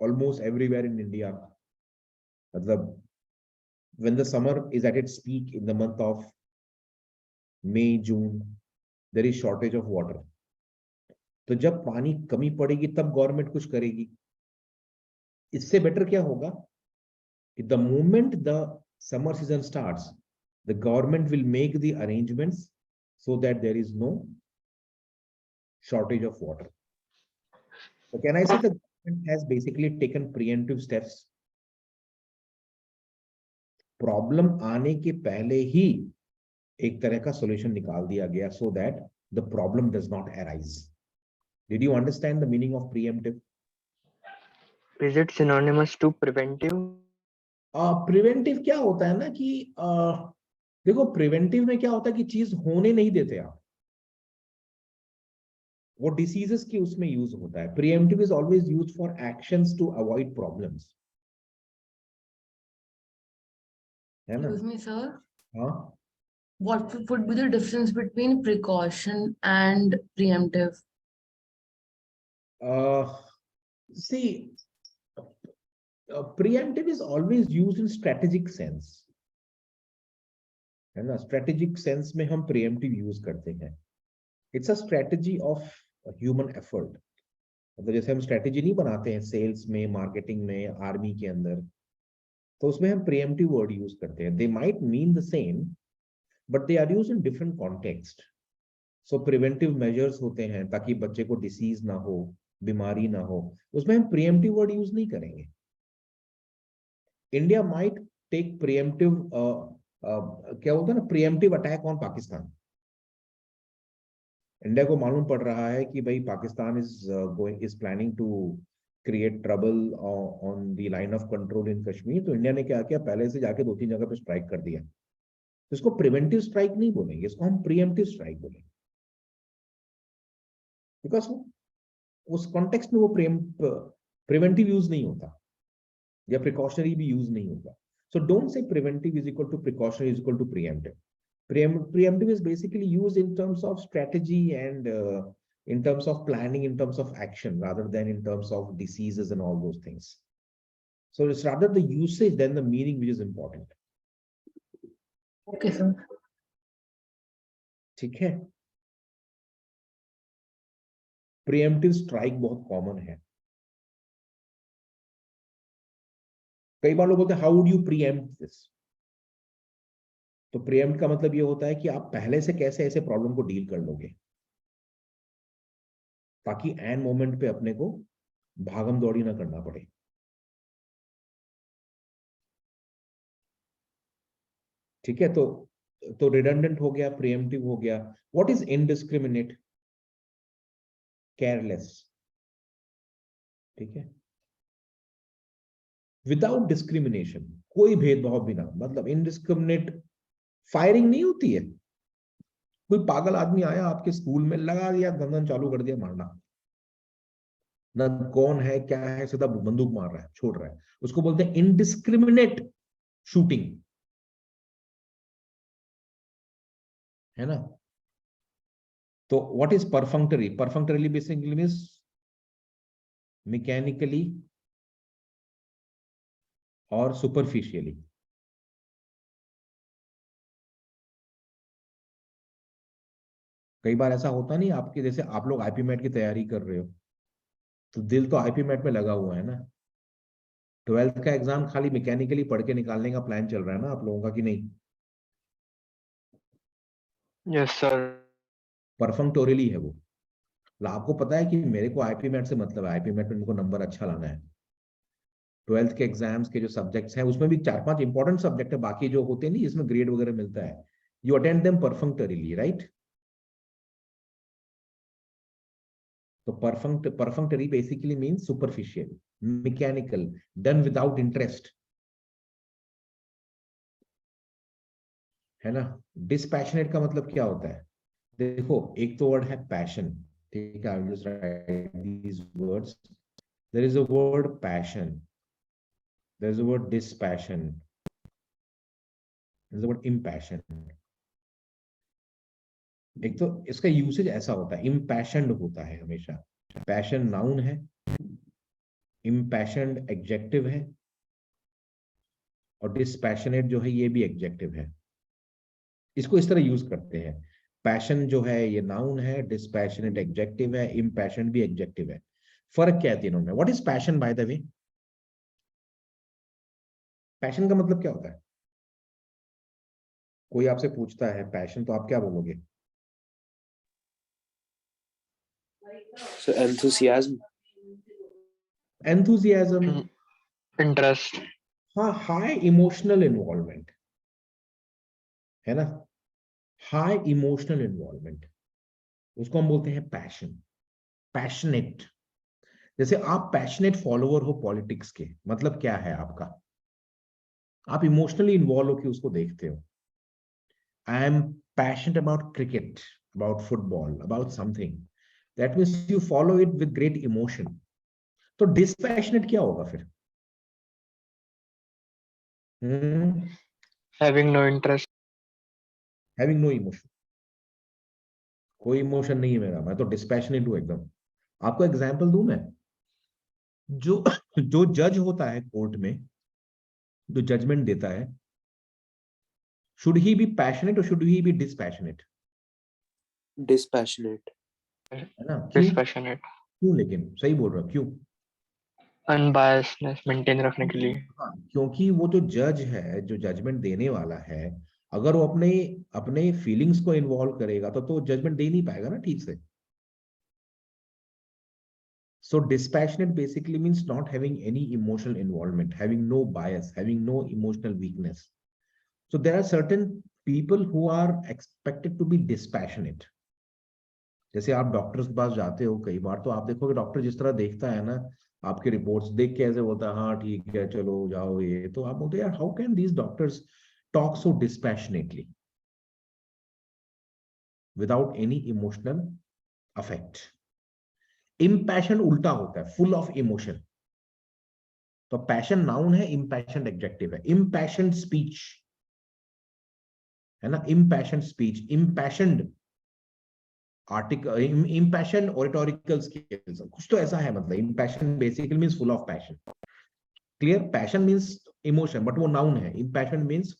ऑलमोस्ट एवरीवेयर इन इंडिया। मतलब when the summer is at its peak in the month of May, June, there is shortage of water. तो जब पानी कमी पड़ेगी तब गवर्नमेंट कुछ करेगी। इससे बेटर क्या होगा, the moment the summer season starts, the government will make the arrangements so that there is no shortage of water. So can I say the government has basically taken preemptive steps? Problem आने के पहले ही एक तरह का solution निकाल दिया गया so that the problem does not arise. Did you understand the meaning of preemptive? Is it synonymous to preventive? Preventive क्या होता है ना कि देखो, प्रिवेंटिव में क्या होता है कि चीज होने नहीं देते आप, वो डिसीजेस की उसमें यूज होता है। Preemptive is always used for actions to avoid problems, है ना? Excuse me, sir. हाँ, What would be the difference between precaution and preemptive? see, preemptive is always used in strategic sense, है ना? Strategic sense में हम pre-emptive use करते हैं। It's a strategy of human effort. मतलब जैसे हम स्ट्रेटेजी नहीं बनाते हैं सेल्स में, मार्केटिंग में, आर्मी के अंदर, तो उसमें हम प्रिएम्प्टिव वर्ड यूज करते हैं। They might mean the same but they are used in different context. So preventive measures होते हैं ताकि बच्चे को डिसीज ना हो, बीमारी ना हो, उसमें हम प्रिएम्प्टिव वर्ड यूज नहीं करेंगे। इंडिया माइट टेक प्रिएम्प्टिव क्या होता है ना, preemptive attack on Pakistan. India को मालूम पड़ रहा है कि भाई Pakistan is planning to create trouble on the line of control in Kashmir. तो इंडिया ने क्या किया, पहले से जाके 2-3 जगह पे स्ट्राइक कर दिया। तो इसको प्रिवेंटिव स्ट्राइक नहीं बोलेंगे, इसको हम प्रीएम्प्टिव स्ट्राइक बोलेंगे, बिकॉज उस कॉन्टेक्स्ट में वो प्रिवेंटिव यूज नहीं होता या प्रिकॉशनरी भी यूज नहीं होता। So don't say preventive is equal to precautionary is equal to preemptive. Preemptive is basically used in terms of strategy and in terms of planning, in terms of action, rather than in terms of diseases and all those things. So it's rather the usage than the meaning which is important. Okay, sir. ठीक है? Preemptive strike बहुत common है। कई बार लोग बोलते हैं, how would you preempt this? तो pre-empt का मतलब ये होता है कि आप पहले से कैसे ऐसे प्रॉब्लम को डील कर लोगे ताकि एंड मोमेंट पे अपने को भागम दौड़ी ना करना पड़े। ठीक है? तो रिडंडेंट हो गया, प्रीएम्प्टिव हो गया। What is indiscriminate? केयरलेस। ठीक है? विदाउट डिस्क्रिमिनेशन, कोई भेदभाव बिना, मतलब इनडिस्क्रिमिनेट फायरिंग नहीं होती है। कोई पागल आदमी आया आपके स्कूल में, लगा दिया, गंदन चालू कर दिया मारना, ना कौन है क्या है, सीधा बंदूक मार रहा है, छोड़ रहा है, उसको बोलते हैं इनडिस्क्रिमिनेट शूटिंग, है ना? तो what is perfunctory? Perfunctory basically means mechanically और सुपरफिशियली। कई बार ऐसा होता नहीं आपके, जैसे आप लोग आईपी मैट की तैयारी कर रहे हो तो दिल तो आईपी मैट में लगा हुआ है ना। 12th का एग्जाम खाली मैकेनिकली पढ़ के निकालने का प्लान चल रहा है ना आप लोगों का, कि नहीं? Yes sir. परफंक्टोरियली है वो। मतलब आपको पता है कि मेरे को आईपी मैट से मतलब है, आईपी मैट में मेरे को नंबर अच्छा लाना है। 12th के एग्जाम्स के जो सब्जेक्ट्स हैं उसमें भी 4-5 इंपॉर्टेंट सब्जेक्ट है, बाकी जो होते हैं नहीं जिसमें ग्रेड वगैरह मिलता है, you attend them perfunctorily, right? तो perfunctory basically means superficial, mechanical, done without interest, है ना? डिस्पैशनेट का मतलब क्या होता है? देखो, एक तो वर्ड है पैशन, ठीक है, I will just write these words. There is a word passion, there is a word dispassion, there is a word impassion. एक तो इसका यूसेज ऐसा होता है, इम्पैशन्ड होता है हमेशा। पैशन नाउन है, इम्पैशन्ड एडजेक्टिव है, और डिस्पैशनेट जो है ये भी एडजेक्टिव है। इसको इस तरह यूज करते हैं, पैशन जो है ये नाउन है, डिस्पैशनेट एडजेक्टिव है, इम्पैशन्ड भी एडजेक्टिव है। फर्क क्या है तीनों में? What is passion by the way? Passion का मतलब क्या होता है? कोई आपसे पूछता है पैशन, तो आप क्या बोलोगे? So enthusiasm. एंथुसियाज्म। इंटरेस्ट। हाँ, हाई इमोशनल इन्वॉल्वमेंट, है ना? हाई इमोशनल इन्वॉल्वमेंट, उसको हम बोलते हैं पैशन, पैशनेट। जैसे आप पैशनेट फॉलोअर हो पॉलिटिक्स के, मतलब क्या है आपका? आप इमोशनली इन्वॉल्व होकर उसको देखते हो। I am passionate about cricket, about football, about something, that means you follow it with great emotion. तो डिस्पैशनेट क्या होगा फिर? Having no interest. Having no emotion, कोई इमोशन नहीं है मेरा, मैं तो डिस्पैशनेट हूं एकदम। आपको एग्जांपल दूं मैं? जो जो जज होता है कोर्ट में, जो जजमेंट देता है, शुड ही बी पैशनेट और should he be dispassionate? Dispassionate. है ना? क्यों? डिस्पैशनेट। क्यों? लेकिन सही बोल रहा हूं, क्यों? अनबायसनेस मेंटेन रखने के लिए। हाँ, क्योंकि वो जो जज है, जो जजमेंट देने वाला है, अगर वो अपने अपने फीलिंग्स को इन्वॉल्व करेगा तो जजमेंट दे नहीं पाएगा ना ठीक से। So dispassionate basically means not having any emotional involvement, having no bias, having no emotional weakness. So there are certain people who are expected to be dispassionate. जैसे आप डॉक्टर्स के पास जाते हो कई बार, तो आप देखोगे डॉक्टर जिस तरह देखता है ना, आपके रिपोर्ट्स देख के ऐसे बोलता है हाँ ठीक है चलो जाओ, ये तो आप बोलते यार how can these doctors talk so dispassionately without any emotional affect? Impassion उल्टा होता है, फुल ऑफ इमोशन। तो पैशन नाउन है, इम्पैशन एडजेक्टिव है। इम्पैशन्ड स्पीच, है ना? Impassioned speech, impassioned article, impassioned oratorical skills, कुछ तो ऐसा है। मतलब impassion basically means full of passion. Clear? Passion means emotion, but वो नाउन है। इम्पैशन मींस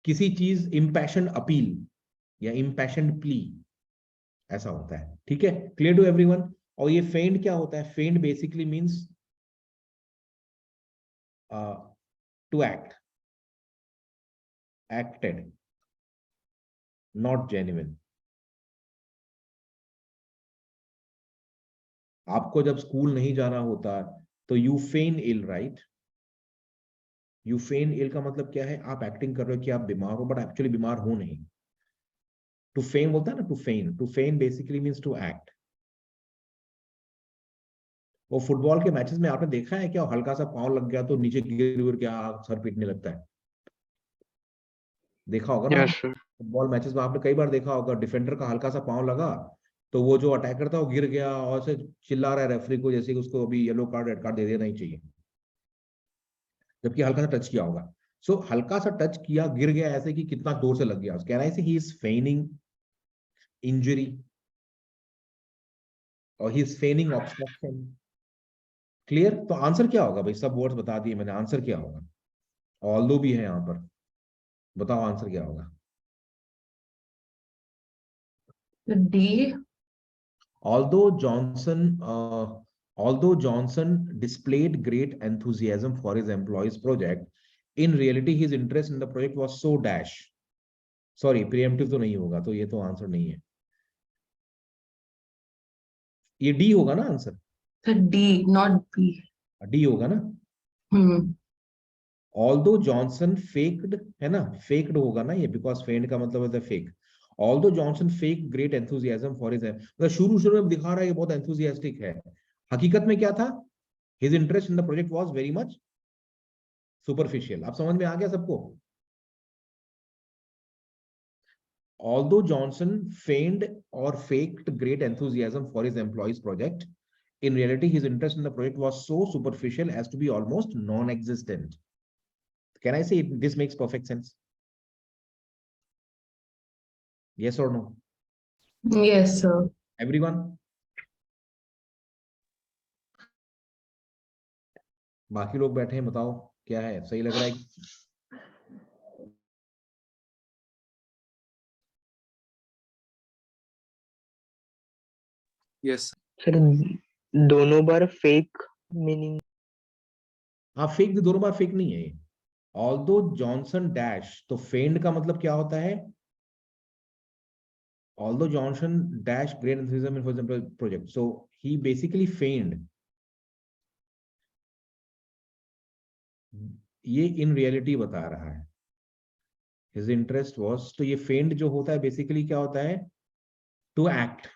किसी चीज, इम्पैशन्ड अपील या इम्पैशन्ड प्ली, ऐसा होता है। ठीक है? Clear to everyone? और ये फेंड क्या होता है? Feigned basically means to act, acted, not genuine. आपको जब स्कूल नहीं जाना होता तो you feign ill, right? You feign ill का मतलब क्या है? आप एक्टिंग कर रहे हो कि आप बीमार हो, बट एक्चुअली बीमार हो नहीं। टू फेन बोलता है ना, to feign basically means to act. वो फुटबॉल के मैचेस में आपने देखा है क्या, हल्का सा पाँव लग गया तो नीचे गिर के सर पीटने लगता है? देखा होगा ना? Yes sir. फुटबॉल मैचेस में आपने कई बार देखा होगा, डिफेंडर का हल्का सा पाँव लगा तो वो जो अटैकर था वो गिर गया और से चिल्ला रहा है रेफरी को, जैसे कि उसको अभी येलो कार्ड रेड कार्ड दे देना ही चाहिए, जबकि हल्का सा टच किया होगा। सो हल्का सा टच किया, गिर गया, ऐसे कि कितना जोर से लग गया। कैन आई से ही इज फेनिंग इंजरी और ही इज फेनिंग ऑब्स्ट्रक्शन? क्लियर? तो आंसर क्या होगा भाई? सब वर्ड्स बता दिए मैंने, आंसर क्या होगा? ऑल्दो भी है यहाँ पर, बताओ आंसर क्या होगा? The D. Although Johnson displayed great enthusiasm for his employees project, in reality his interest in the project was so dash. Sorry, preemptive तो नहीं होगा, तो ये तो आंसर नहीं है. ये डी होगा ना answer? The D, not B. D होगा ना? Although Johnson faked, है ना? Faked होगा ना ये, because feigned का मतलब होता है fake. Although Johnson faked great enthusiasm for his, मतलब शुरू में दिखा रहा है ये बहुत enthusiastic है. हकीकत में क्या था? His interest in the project was very much superficial. आप समझ में आ गया सबको? Although Johnson feigned or faked great enthusiasm for his employees' project, in reality, his interest in the project was so superficial as to be almost non-existent. Can I say this makes perfect sense? Yes or no? Yes, sir. Everyone? बाकी लोग बैठे हैं, बताओ क्या है, सही लग रहा है? Yes. सर दोनों बार फेक मीनिंग. हाँ, फेक भी दोनों बार फेक नहीं है ये. Although Johnson dash, तो feigned का मतलब क्या होता है? Although Johnson dash great enthusiasm for example project, so he basically feigned. ये in reality बता रहा है. His interest was, तो ये feigned जो होता है basically क्या होता है? To act.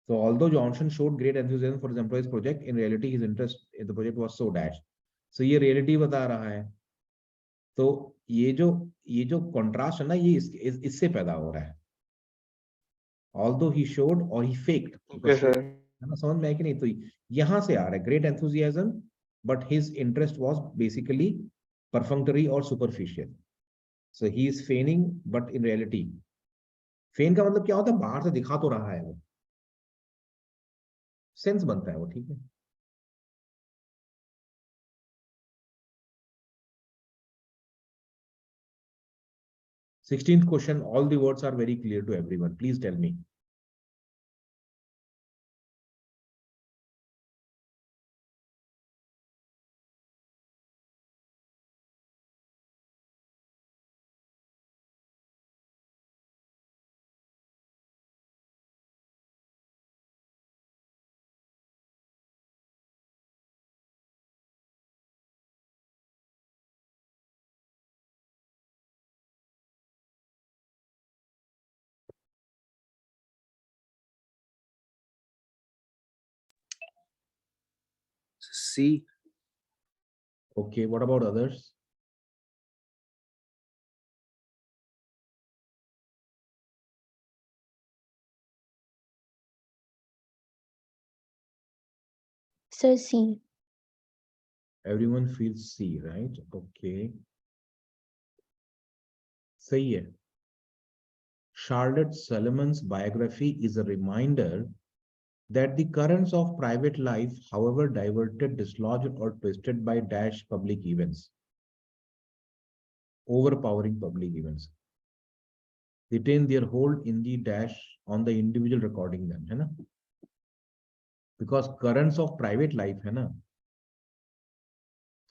So although Johnson showed great enthusiasm for his employees project, in reality his interest in the project was so dash. So ये reality बता रहा है. तो ये जो contrast है ना, ये इससे पैदा हो रहा है. Although he showed or he faked. Okay sir. है ना, समझ में आया कि नहीं? तो यहां से आ रहा है great enthusiasm, but his interest was basically perfunctory or superficial. So he is feigning, but in reality, feign का मतलब क्या होता है? बाहर से दिखा तो रहा है वो, सेंस बनता है वो, ठीक है. Sixteenth question, all the words are very clear to everyone. Please tell me. C. Okay, what about others? Sir, C. Everyone feels C, right? Okay. सही है. Charlotte Solomon's biography is a reminder that the currents of private life, however diverted, dislodged, or twisted by dash public events, overpowering public events, retain their hold in the dash on the individual recording them, है ना? Because currents of private life है ना,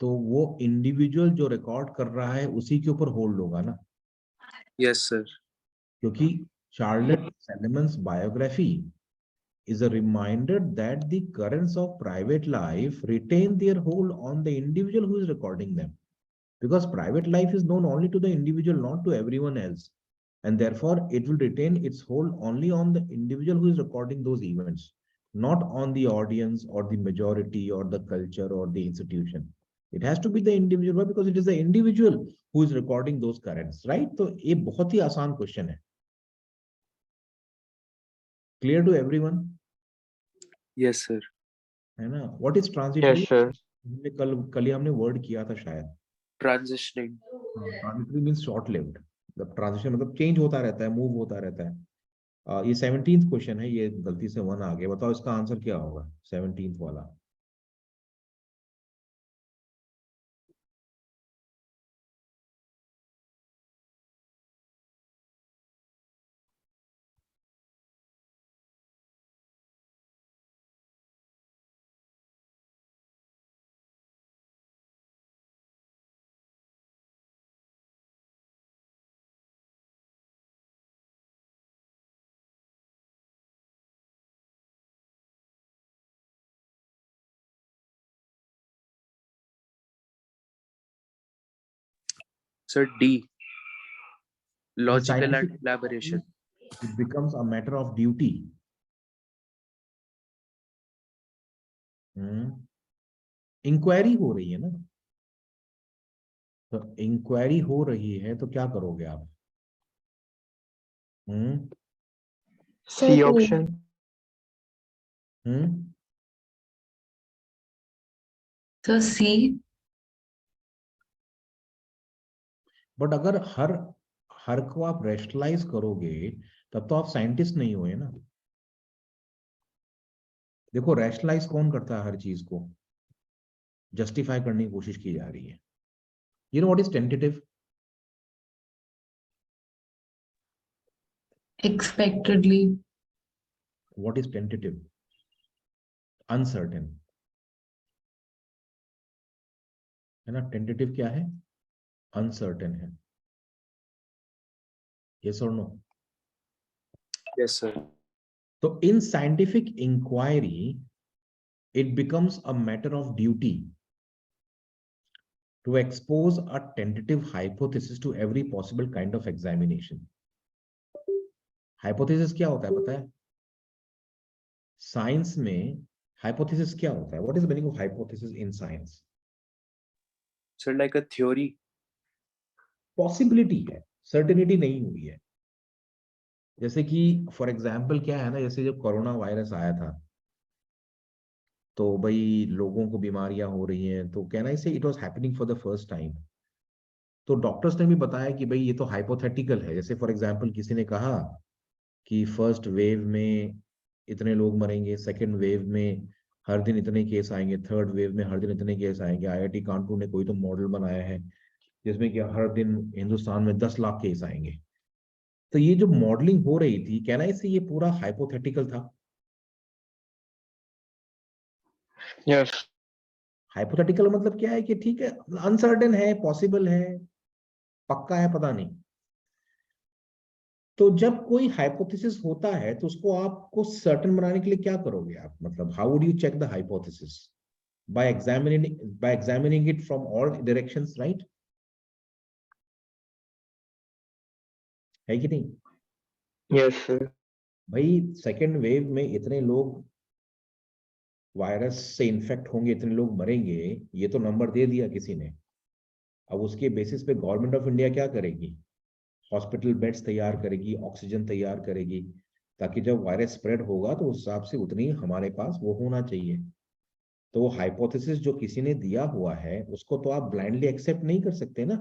तो वो individual जो record कर रहा है उसी के ऊपर होल्ड होगा ना. Yes, sir. क्योंकि Charlotte Salmon's biography is a reminder that the currents of private life retain their hold on the individual who is recording them, because private life is known only to the individual, not to everyone else, and therefore it will retain its hold only on the individual who is recording those events, not on the audience or the majority or the culture or the institution. It has to be the individual, because it is the individual who is recording those currents, right? तो ये बहुत ही आसान question है. Clear to everyone? Yes, sir. है ना? What is yes transitory? Sir. कल ही हमने word किया था शायद. Transitioning. Transitory means short lived. मतलब ट्रांजिशन मतलब चेंज होता रहता है, मूव होता रहता है. ये 17th क्वेश्चन है, ये गलती से 1 आ गया. बताओ इसका आंसर क्या होगा 17th वाला? Sir, D. Logical and scientific elaboration. it becomes a matter of duty. Inquiry हो रही है ना, तो इंक्वायरी हो रही है तो क्या करोगे आप? सी Sir, option. Sir, C. But अगर हर को आप रेशनलाइज करोगे तब तो आप साइंटिस्ट नहीं हुए ना। देखो रैशनलाइज कौन करता है? हर चीज को जस्टिफाई करने की कोशिश की जा रही है। You know what is tentative? Expectedly. What is tentative? Uncertain, है ना। टेंटेटिव क्या है? अनसर्टेन है। यस और नो? Yes, sir. तो in scientific inquiry it becomes a matter of duty to expose a tentative hypothesis to every possible kind of examination. Hypothesis क्या होता है पता है? साइंस में hypothesis क्या होता है? What is the meaning of hypothesis in science? Sir, like a theory. Possibility है, certainty नहीं हुई है। जैसे कि फॉर एग्जाम्पल क्या है ना, जैसे जब कोरोना वायरस आया था तो भाई लोगों को बीमारियां हो रही हैं, तो कैन आई से it was happening for the first time. तो डॉक्टर्स ने भी बताया कि भाई ये तो हाइपोथेटिकल है। जैसे फॉर एग्जांपल किसी ने कहा कि फर्स्ट वेव में इतने लोग मरेंगे, सेकंड वेव में हर दिन इतने केस आएंगे, थर्ड वेव में हर दिन इतने केस आएंगे। आईआईटी कानपुर ने कोई तो मॉडल बनाया है जिसमें कि हर दिन हिंदुस्तान में 10 लाख केस आएंगे। तो ये जो मॉडलिंग हो रही थी, कहना इससे ये पूरा हाइपोथेटिकल था। यस। हाइपोथेटिकल मतलब क्या है कि ठीक है, अनसर्टेन है, पॉसिबल है, पक्का है, पता नहीं। तो जब कोई हाइपोथेसिस होता है तो उसको आपको सर्टेन बनाने के लिए क्या करोगे आप? मतलब how would you check the hypothesis? By examining it from all directions, right? है कि नहीं? Yes sir. भाई सेकेंड वेव में इतने लोग वायरस से इन्फेक्ट होंगे, इतने लोग मरेंगे, ये तो नंबर दे दिया किसी ने। अब उसके बेसिस पे गवर्नमेंट ऑफ इंडिया क्या करेगी? हॉस्पिटल बेड्स तैयार करेगी, ऑक्सीजन तैयार करेगी, ताकि जब वायरस स्प्रेड होगा तो उस हिसाब से उतनी हमारे पास वो होना चाहिए। तो वो हाइपोथेसिस जो किसी ने दिया हुआ है उसको तो आप ब्लाइंडली एक्सेप्ट नहीं कर सकते ना।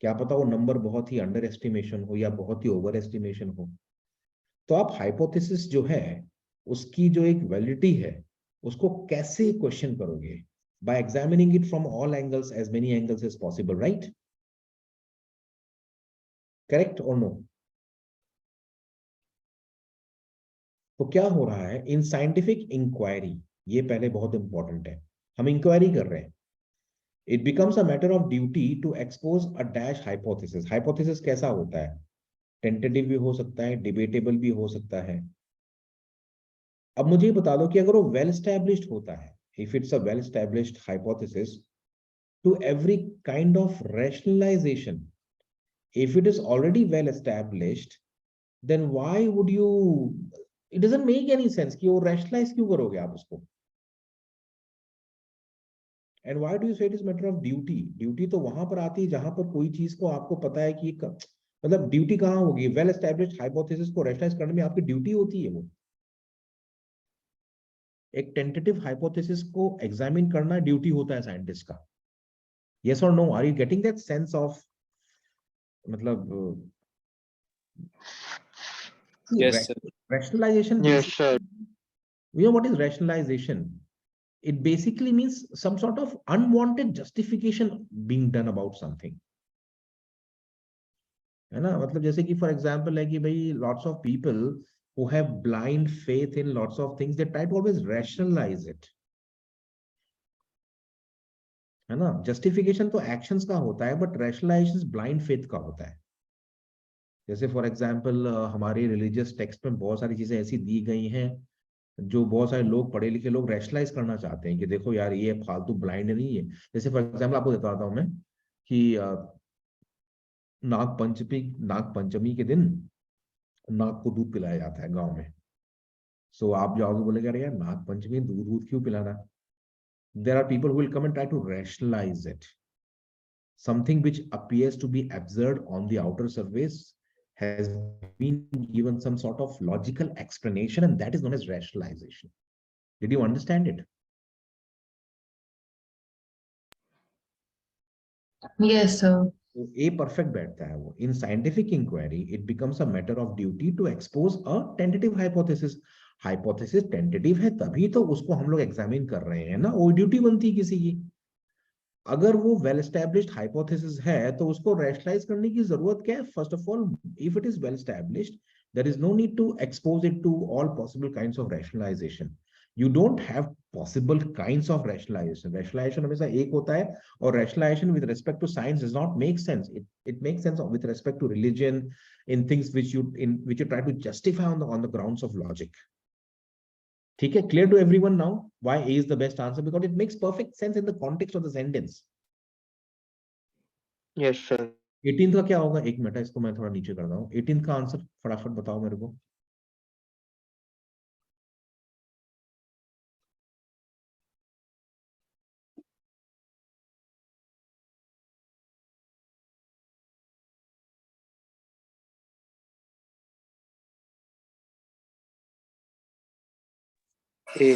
क्या पता वो नंबर बहुत ही अंडर एस्टिमेशन हो या बहुत ही ओवर एस्टिमेशन हो। तो आप हाइपोथेसिस जो है उसकी जो एक वैलिडिटी है उसको कैसे क्वेश्चन करोगे? By examining it from all angles, as many angles as possible, right? Correct और नो? तो क्या हो रहा है इन साइंटिफिक इंक्वायरी? ये पहले बहुत इंपॉर्टेंट है। हम इंक्वायरी कर रहे हैं। It becomes a matter of duty to expose a dash hypothesis. Hypothesis कैसा होता है? टेंटेटिव भी हो सकता है, डिबेटेबल भी हो सकता है। अब मुझे ये बता दो कि अगर वो वेल एस्टैब्लिश्ड होता है, if it's a well established hypothesis, to every kind of rationalisation, if it is already well established, then why would you, it doesn't make any sense कि वो rationalize क्यों करोगे आप उसको? And why do you say it is matter of duty? Duty तो वहां पर आती है जहां पर कोई चीज को आपको पता है कि मतलब ड्यूटी कहाँ होगी? वेल एस्टैब्लिश्ड हाइपोथेसिस को रेशनलाइज करने में आपकी ड्यूटी होती है। वो एक टेंटेटिव हाइपोथेसिस को एग्जामिन करना ड्यूटी होता है साइंटिस्ट का। यस और no? Are you getting that sense of, मतलब Yes, sir. rationalization yes sir. you know what is rationalization? It basically means some sort of unwanted justification being done about something, है ना। मतलब जैसे कि for example है कि भाई lots of people who have blind faith in lots of things, they try to always rationalize it, है ना। जस्टिफिकेशन तो एक्शंस का होता है, बट रैशनलाइजेशन ब्लाइंड फेथ का होता है। जैसे फॉर एग्जांपल हमारे रिलीजियस टेक्स्ट में बहुत सारी चीजें ऐसी दी गई हैं जो बहुत सारे लोग, पढ़े लिखे लोग रैशनलाइज करना चाहते हैं कि देखो यार ये फालतू ब्लाइंड नहीं है। जैसे फॉर एग्जांपल आपको बताता हूँ मैं कि नाग पंचमी के दिन नाग को दूध पिलाया जाता है गांव में. सो आप जाओगे बोलेगा अरे यार नाग पंचमी दूध दूध क्यों पिलाना. There are people who will come and try to rationalize it. Something which appears to be absurd on the outer surface has been given some sort of logical explanation, and that is known as rationalization. Did you understand it? Yes, sir. So A perfect बैठता है वो. In scientific inquiry, it becomes a matter of duty to expose a tentative hypothesis. Hypothesis tentative है तभी तो उसको हम लोग examine कर रहे हैं ना. वो duty बनती है किसी की. अगर वो वेल एस्टैब्लिश्ड हाइपोथेसिस है तो उसको रैशनलाइज करने की जरूरत क्या है. First of all, if it is well established, there is no need to expose it to all possible kinds of rationalisation. You don't have possible kinds of rationalisation. Rationalisation हमेशा एक होता है, और rationalisation with respect to science does not make sense. It makes sense with respect to religion, in things which you try to justify on the grounds of logic. ठीक है, clear to everyone now why A is the best answer? Because it makes perfect sense in the context of the sentence. Yes, sir. 18th का क्या होगा? एक minute, इसको मैं थोड़ा नीचे करता हूँ. 18th का आंसर फटाफट बताओ मेरे को. A.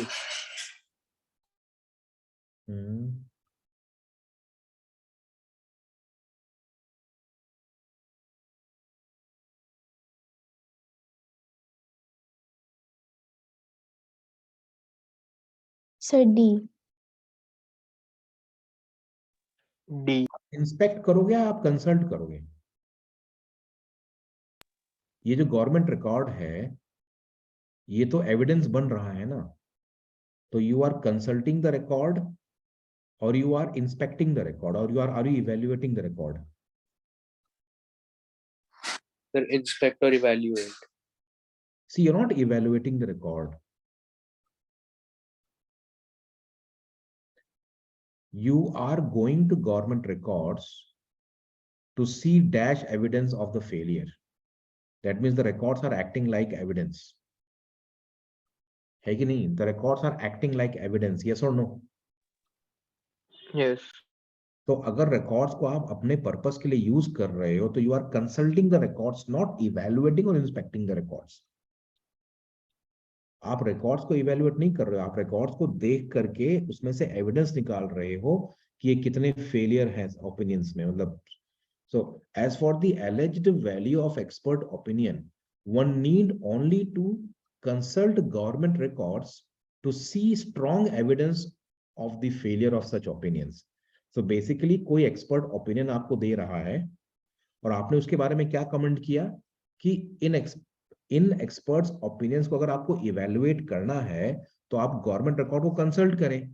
Sir, D. D. Inspect करोगे या आप कंसल्ट करोगे? ये जो गवर्नमेंट रिकॉर्ड है, ये तो एविडेंस बन रहा है ना. तो you are consulting the record, और you are inspecting the record, और are you evaluating the record? Sir, inspect or evaluate. See, you're not evaluating the record. You are going to government records to see dash evidence of the failure. That means the records are acting like evidence. है कि नहीं? The records are acting like evidence. Yes or no? Yes. तो अगर records को आप अपने purpose के लिए यूज कर रहे हो, तो you are consulting the records, not evaluating और इंस्पेक्टिंग द रिकॉर्ड्स. आप रिकॉर्ड्स को इवैल्यूएट नहीं कर रहे हो, आप रिकॉर्ड्स को देख करके उसमें से एविडेंस निकाल रहे हो कि ये कितने फेलियर हैं ओपिनियंस में. मतलब so as for the alleged value of expert opinion, one need only to consult government records to see strong evidence of the failure of such opinions. So basically कोई expert opinion आपको दे रहा है, और आपने उसके बारे में क्या कमेंट किया कि इन एक्सपर्ट्स ओपिनियंस को अगर आपको इवैल्यूएट करना है तो आप गवर्नमेंट रिकॉर्ड को कंसल्ट करें.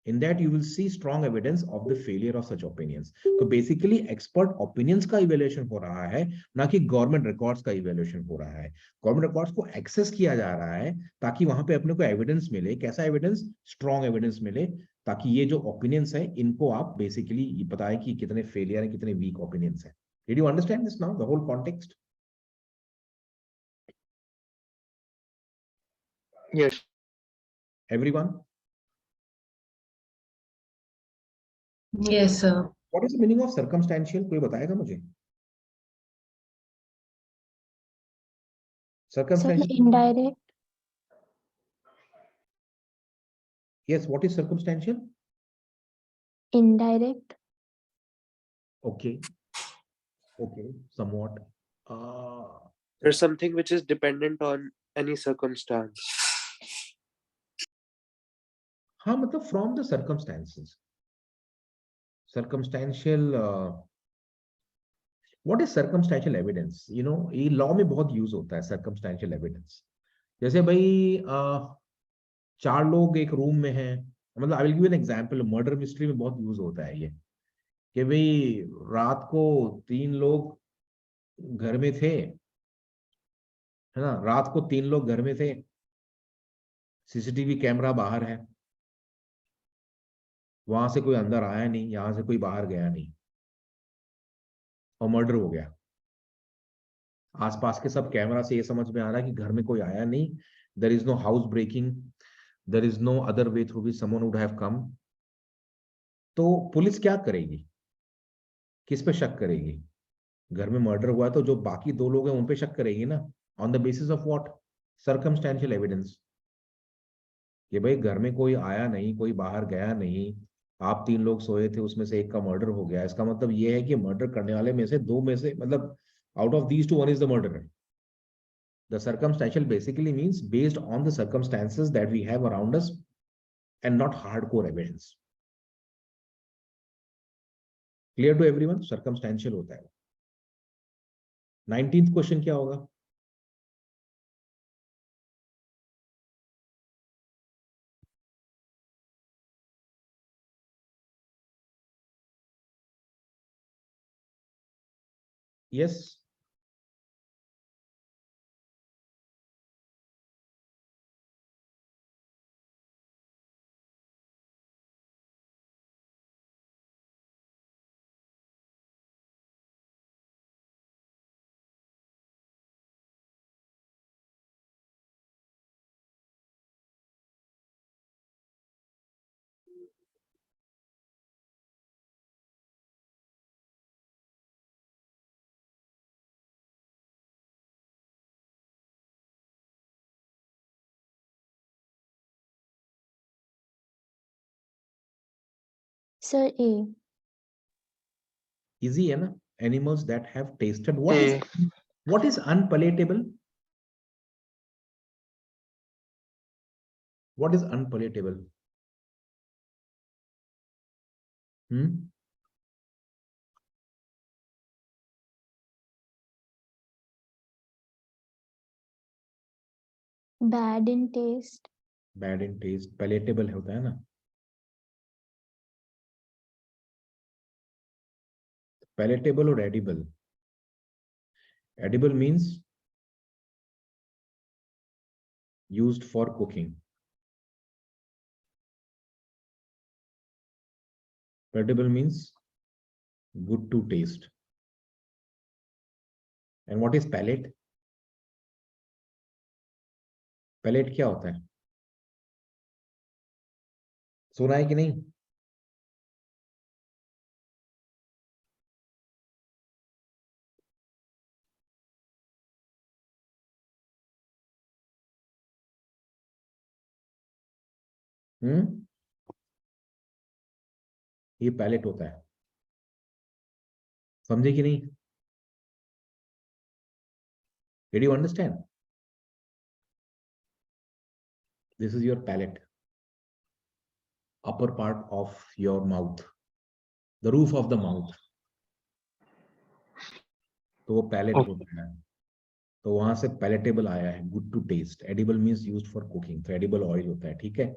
In that you will see strong evidence of the failure of such opinions. तो basically expert opinions का evaluation हो रहा है, ना कि government records का evaluation हो रहा है. Government records को access किया जा रहा है ताकि वहां पे अपने को evidence मिले. कैसा evidence? Strong evidence मिले, ताकि ये जो opinions है इनको आप basically ये बताएं कि कितने failure है, कितने weak opinions है. Did you understand this now, the whole context? Yes. Everyone? Yes, sir. What is the meaning of circumstantial? कोई बताएगा मुझे? Sir, Circumstantial. indirect. Yes, what is circumstantial? Indirect. Okay. Okay, somewhat. There's something which is dependent on any circumstance. हाँ, मतलब from the circumstances. Circumstantial. What is circumstantial evidence? You know, ये law में बहुत use होता है circumstantial evidence. जैसे भाई 4 लोग एक रूम में हैं. मतलब I will give you an example. Murder mystery में बहुत use होता है ये, कि भाई रात को 3 लोग घर में थे, है ना. रात को 3 लोग घर में थे, सीसीटीवी कैमरा बाहर है, वहां से कोई अंदर आया नहीं, यहां से कोई बाहर गया नहीं. और मर्डर हो गया। आसपास के सब कैमरा से ये समझ में आ रहा है कि घर में कोई आया नहीं, there is no house breaking, there is no other way through which someone would have come. तो पुलिस क्या करेगी, किस पे शक करेगी? घर में मर्डर हुआ है तो जो बाकी दो लोग हैं उन पे शक करेगी ना, on the basis of what? Circumstantial evidence. कि भाई घर में कोई आया नहीं, कोई बाहर गया नहीं, आप 3 लोग सोए थे, उसमें से एक का मर्डर हो गया, इसका मतलब ये है कि मर्डर करने वाले में से 2 में से, मतलब out of these two, one is the murderer. The circumstantial basically means based on the circumstances that we have around us and not hardcore evidence. Clear to everyone? Circumstantial होता है। 19th क्वेश्चन क्या होगा? Yes. Sir, A. Easy है ना? Animals that have tasted. A. What is unpalatable? What is unpalatable? Bad in taste. Bad in taste. Palatable होता है ना? Palatable or edible? Edible means used for cooking. Palatable means good to taste. And what is palate? Palate क्या होता है? सुना है कि नहीं? ये पैलेट होता है, समझे कि नहीं? Did you understand? This is your palate, upper part of your mouth, the roof of the mouth. तो वो पैलेट होता है, तो वहां से पैलेटेबल आया है, good to taste. Edible means used for cooking, तो एडिबल ऑयल होता है, ठीक है।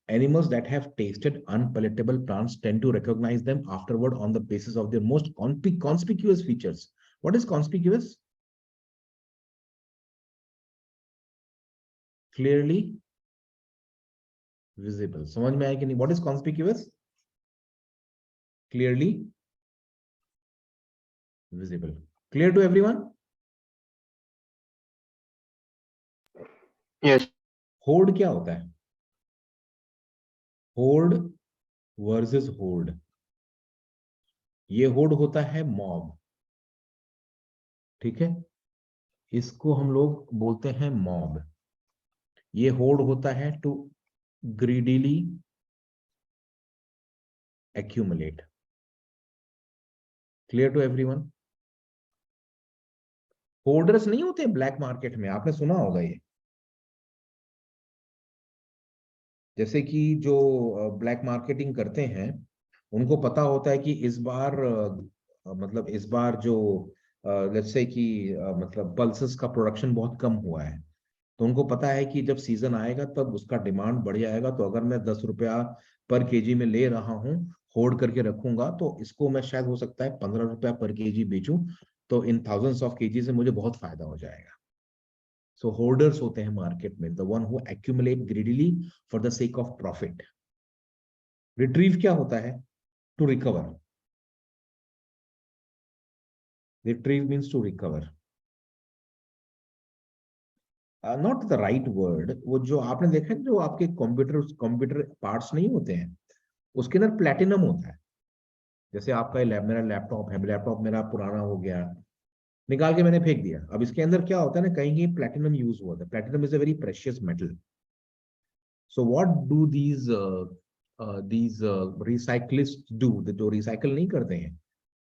Animals that have tasted unpalatable plants tend to recognize them afterward on the basis of their most conspicuous features. What is conspicuous? Clearly visible. समझ में आया कि नहीं? What is conspicuous? Clearly visible. Clear to everyone? Yes. Horde क्या होता है? Horde versus horde. ये hoard होता है मॉब, ठीक है, इसको हम लोग बोलते हैं मॉब। ये होर्ड होता है to greedily accumulate. Clear to everyone? Hoarders नहीं होते ब्लैक मार्केट में, आपने सुना होगा ये। जैसे कि जो ब्लैक मार्केटिंग करते हैं उनको पता होता है कि इस बार मतलब इस बार जो लेट्स से कि मतलब पल्सेस का प्रोडक्शन बहुत कम हुआ है, तो उनको पता है कि जब सीजन आएगा तब उसका डिमांड बढ़ जाएगा, तो अगर मैं 10 रुपया पर केजी में ले रहा हूँ, होल्ड करके रखूंगा, तो इसको मैं शायद हो सकता है 15 रुपया पर केजी बेचूं, तो इन थाउजेंड्स ऑफ केजी से मुझे बहुत फायदा हो जाएगा। सो होल्डर्स होते हैं मार्केट में, the one who accumulate greedily for the sake of profit. Retrieve क्या होता है? To recover. Retrieve means to recover. Not the right word. वो जो आपने देखा है जो आपके कंप्यूटर पार्ट्स नहीं होते हैं उसके अंदर प्लेटिनम होता है. जैसे आपका मेरा लैपटॉप है, लैपटॉप मेरा पुराना हो गया, निकाल के मैंने फेंक दिया. अब इसके अंदर क्या होता है ना, कहीं प्लेटिनम यूज हुआ था. Platinum is a very precious metal. So what do these recyclists do? जो रिसाइकल नहीं करते हैं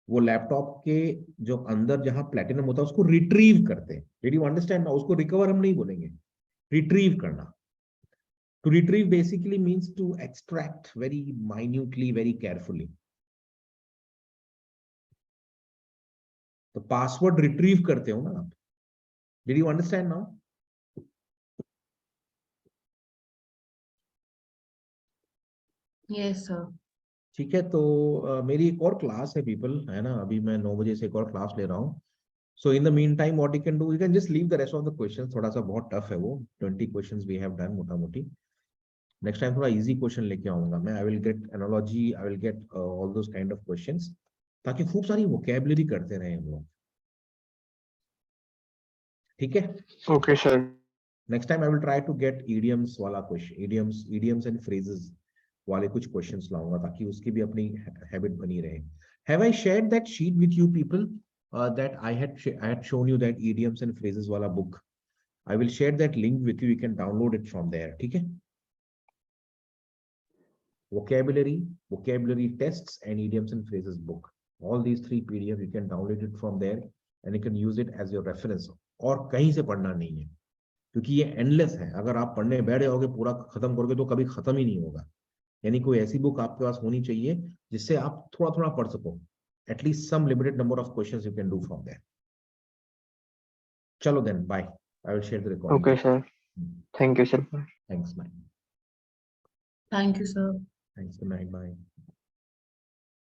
वो लैपटॉप के जो अंदर जहां प्लेटिनम होता है उसको रिट्रीव करते हैं. डिड यू अंडरस्टैंड ना? उसको रिकवर हम नहीं बोलेंगे, रिट्रीव करना. To retrieve basically means to extract very minutely, very carefully. तो पासवर्ड रिट्रीव करते हो ना आप. Did you understand now? Yes, sir. ठीक है. तो मेरी एक और क्लास है पीपल, है ना. अभी मैं 9 बजे से एक और क्लास ले रहा हूँ. So in the meantime what you can do, you can just leave the rest of the questions. थोड़ा सा बहुत टफ है वो. 20 क्वेश्चंस वी हैव डन मोटा मोटी. नेक्स्ट टाइम थोड़ा इजी क्वेश्चन लेके आऊंगा मैं. I will get analogy, I will get all those kind of questions, ताकि खूब सारी वोकैबुलरी करते रहे हम लोग. ठीक है. Okay, sir. Next time I will try to get idioms वाला क्वेश्चन, idioms एंड phrases वाले कुछ क्वेश्चंस लाऊंगा, ताकि उसकी भी अपनी हैबिट बनी रहे. Have I shared that sheet with you people, that I had shown you that idioms and phrases वाला book? I will share that link with you. You can download it from there. ठीक है. Vocabulary tests and idioms and phrases book. All these 3 PDF you can download it from there and you can use it as your reference. और कहीं से पढ़ना नहीं है, क्योंकि ये एंडलेस है. अगर आप पढ़ने बैठ जाओगे पूरा खत्म करोगे तो कभी खत्म ही नहीं होगा. यानी कोई ऐसी बुक आपके पास होनी चाहिए जिससे आप थोड़ा थोड़ा पढ़ सको. At least some limited number of questions you can do from there. चलो then, bye. I will share the recording. Okay, sir. Thank you, sir. Thanks. Bye. Thank you, sir. Thanks. Good night. Bye.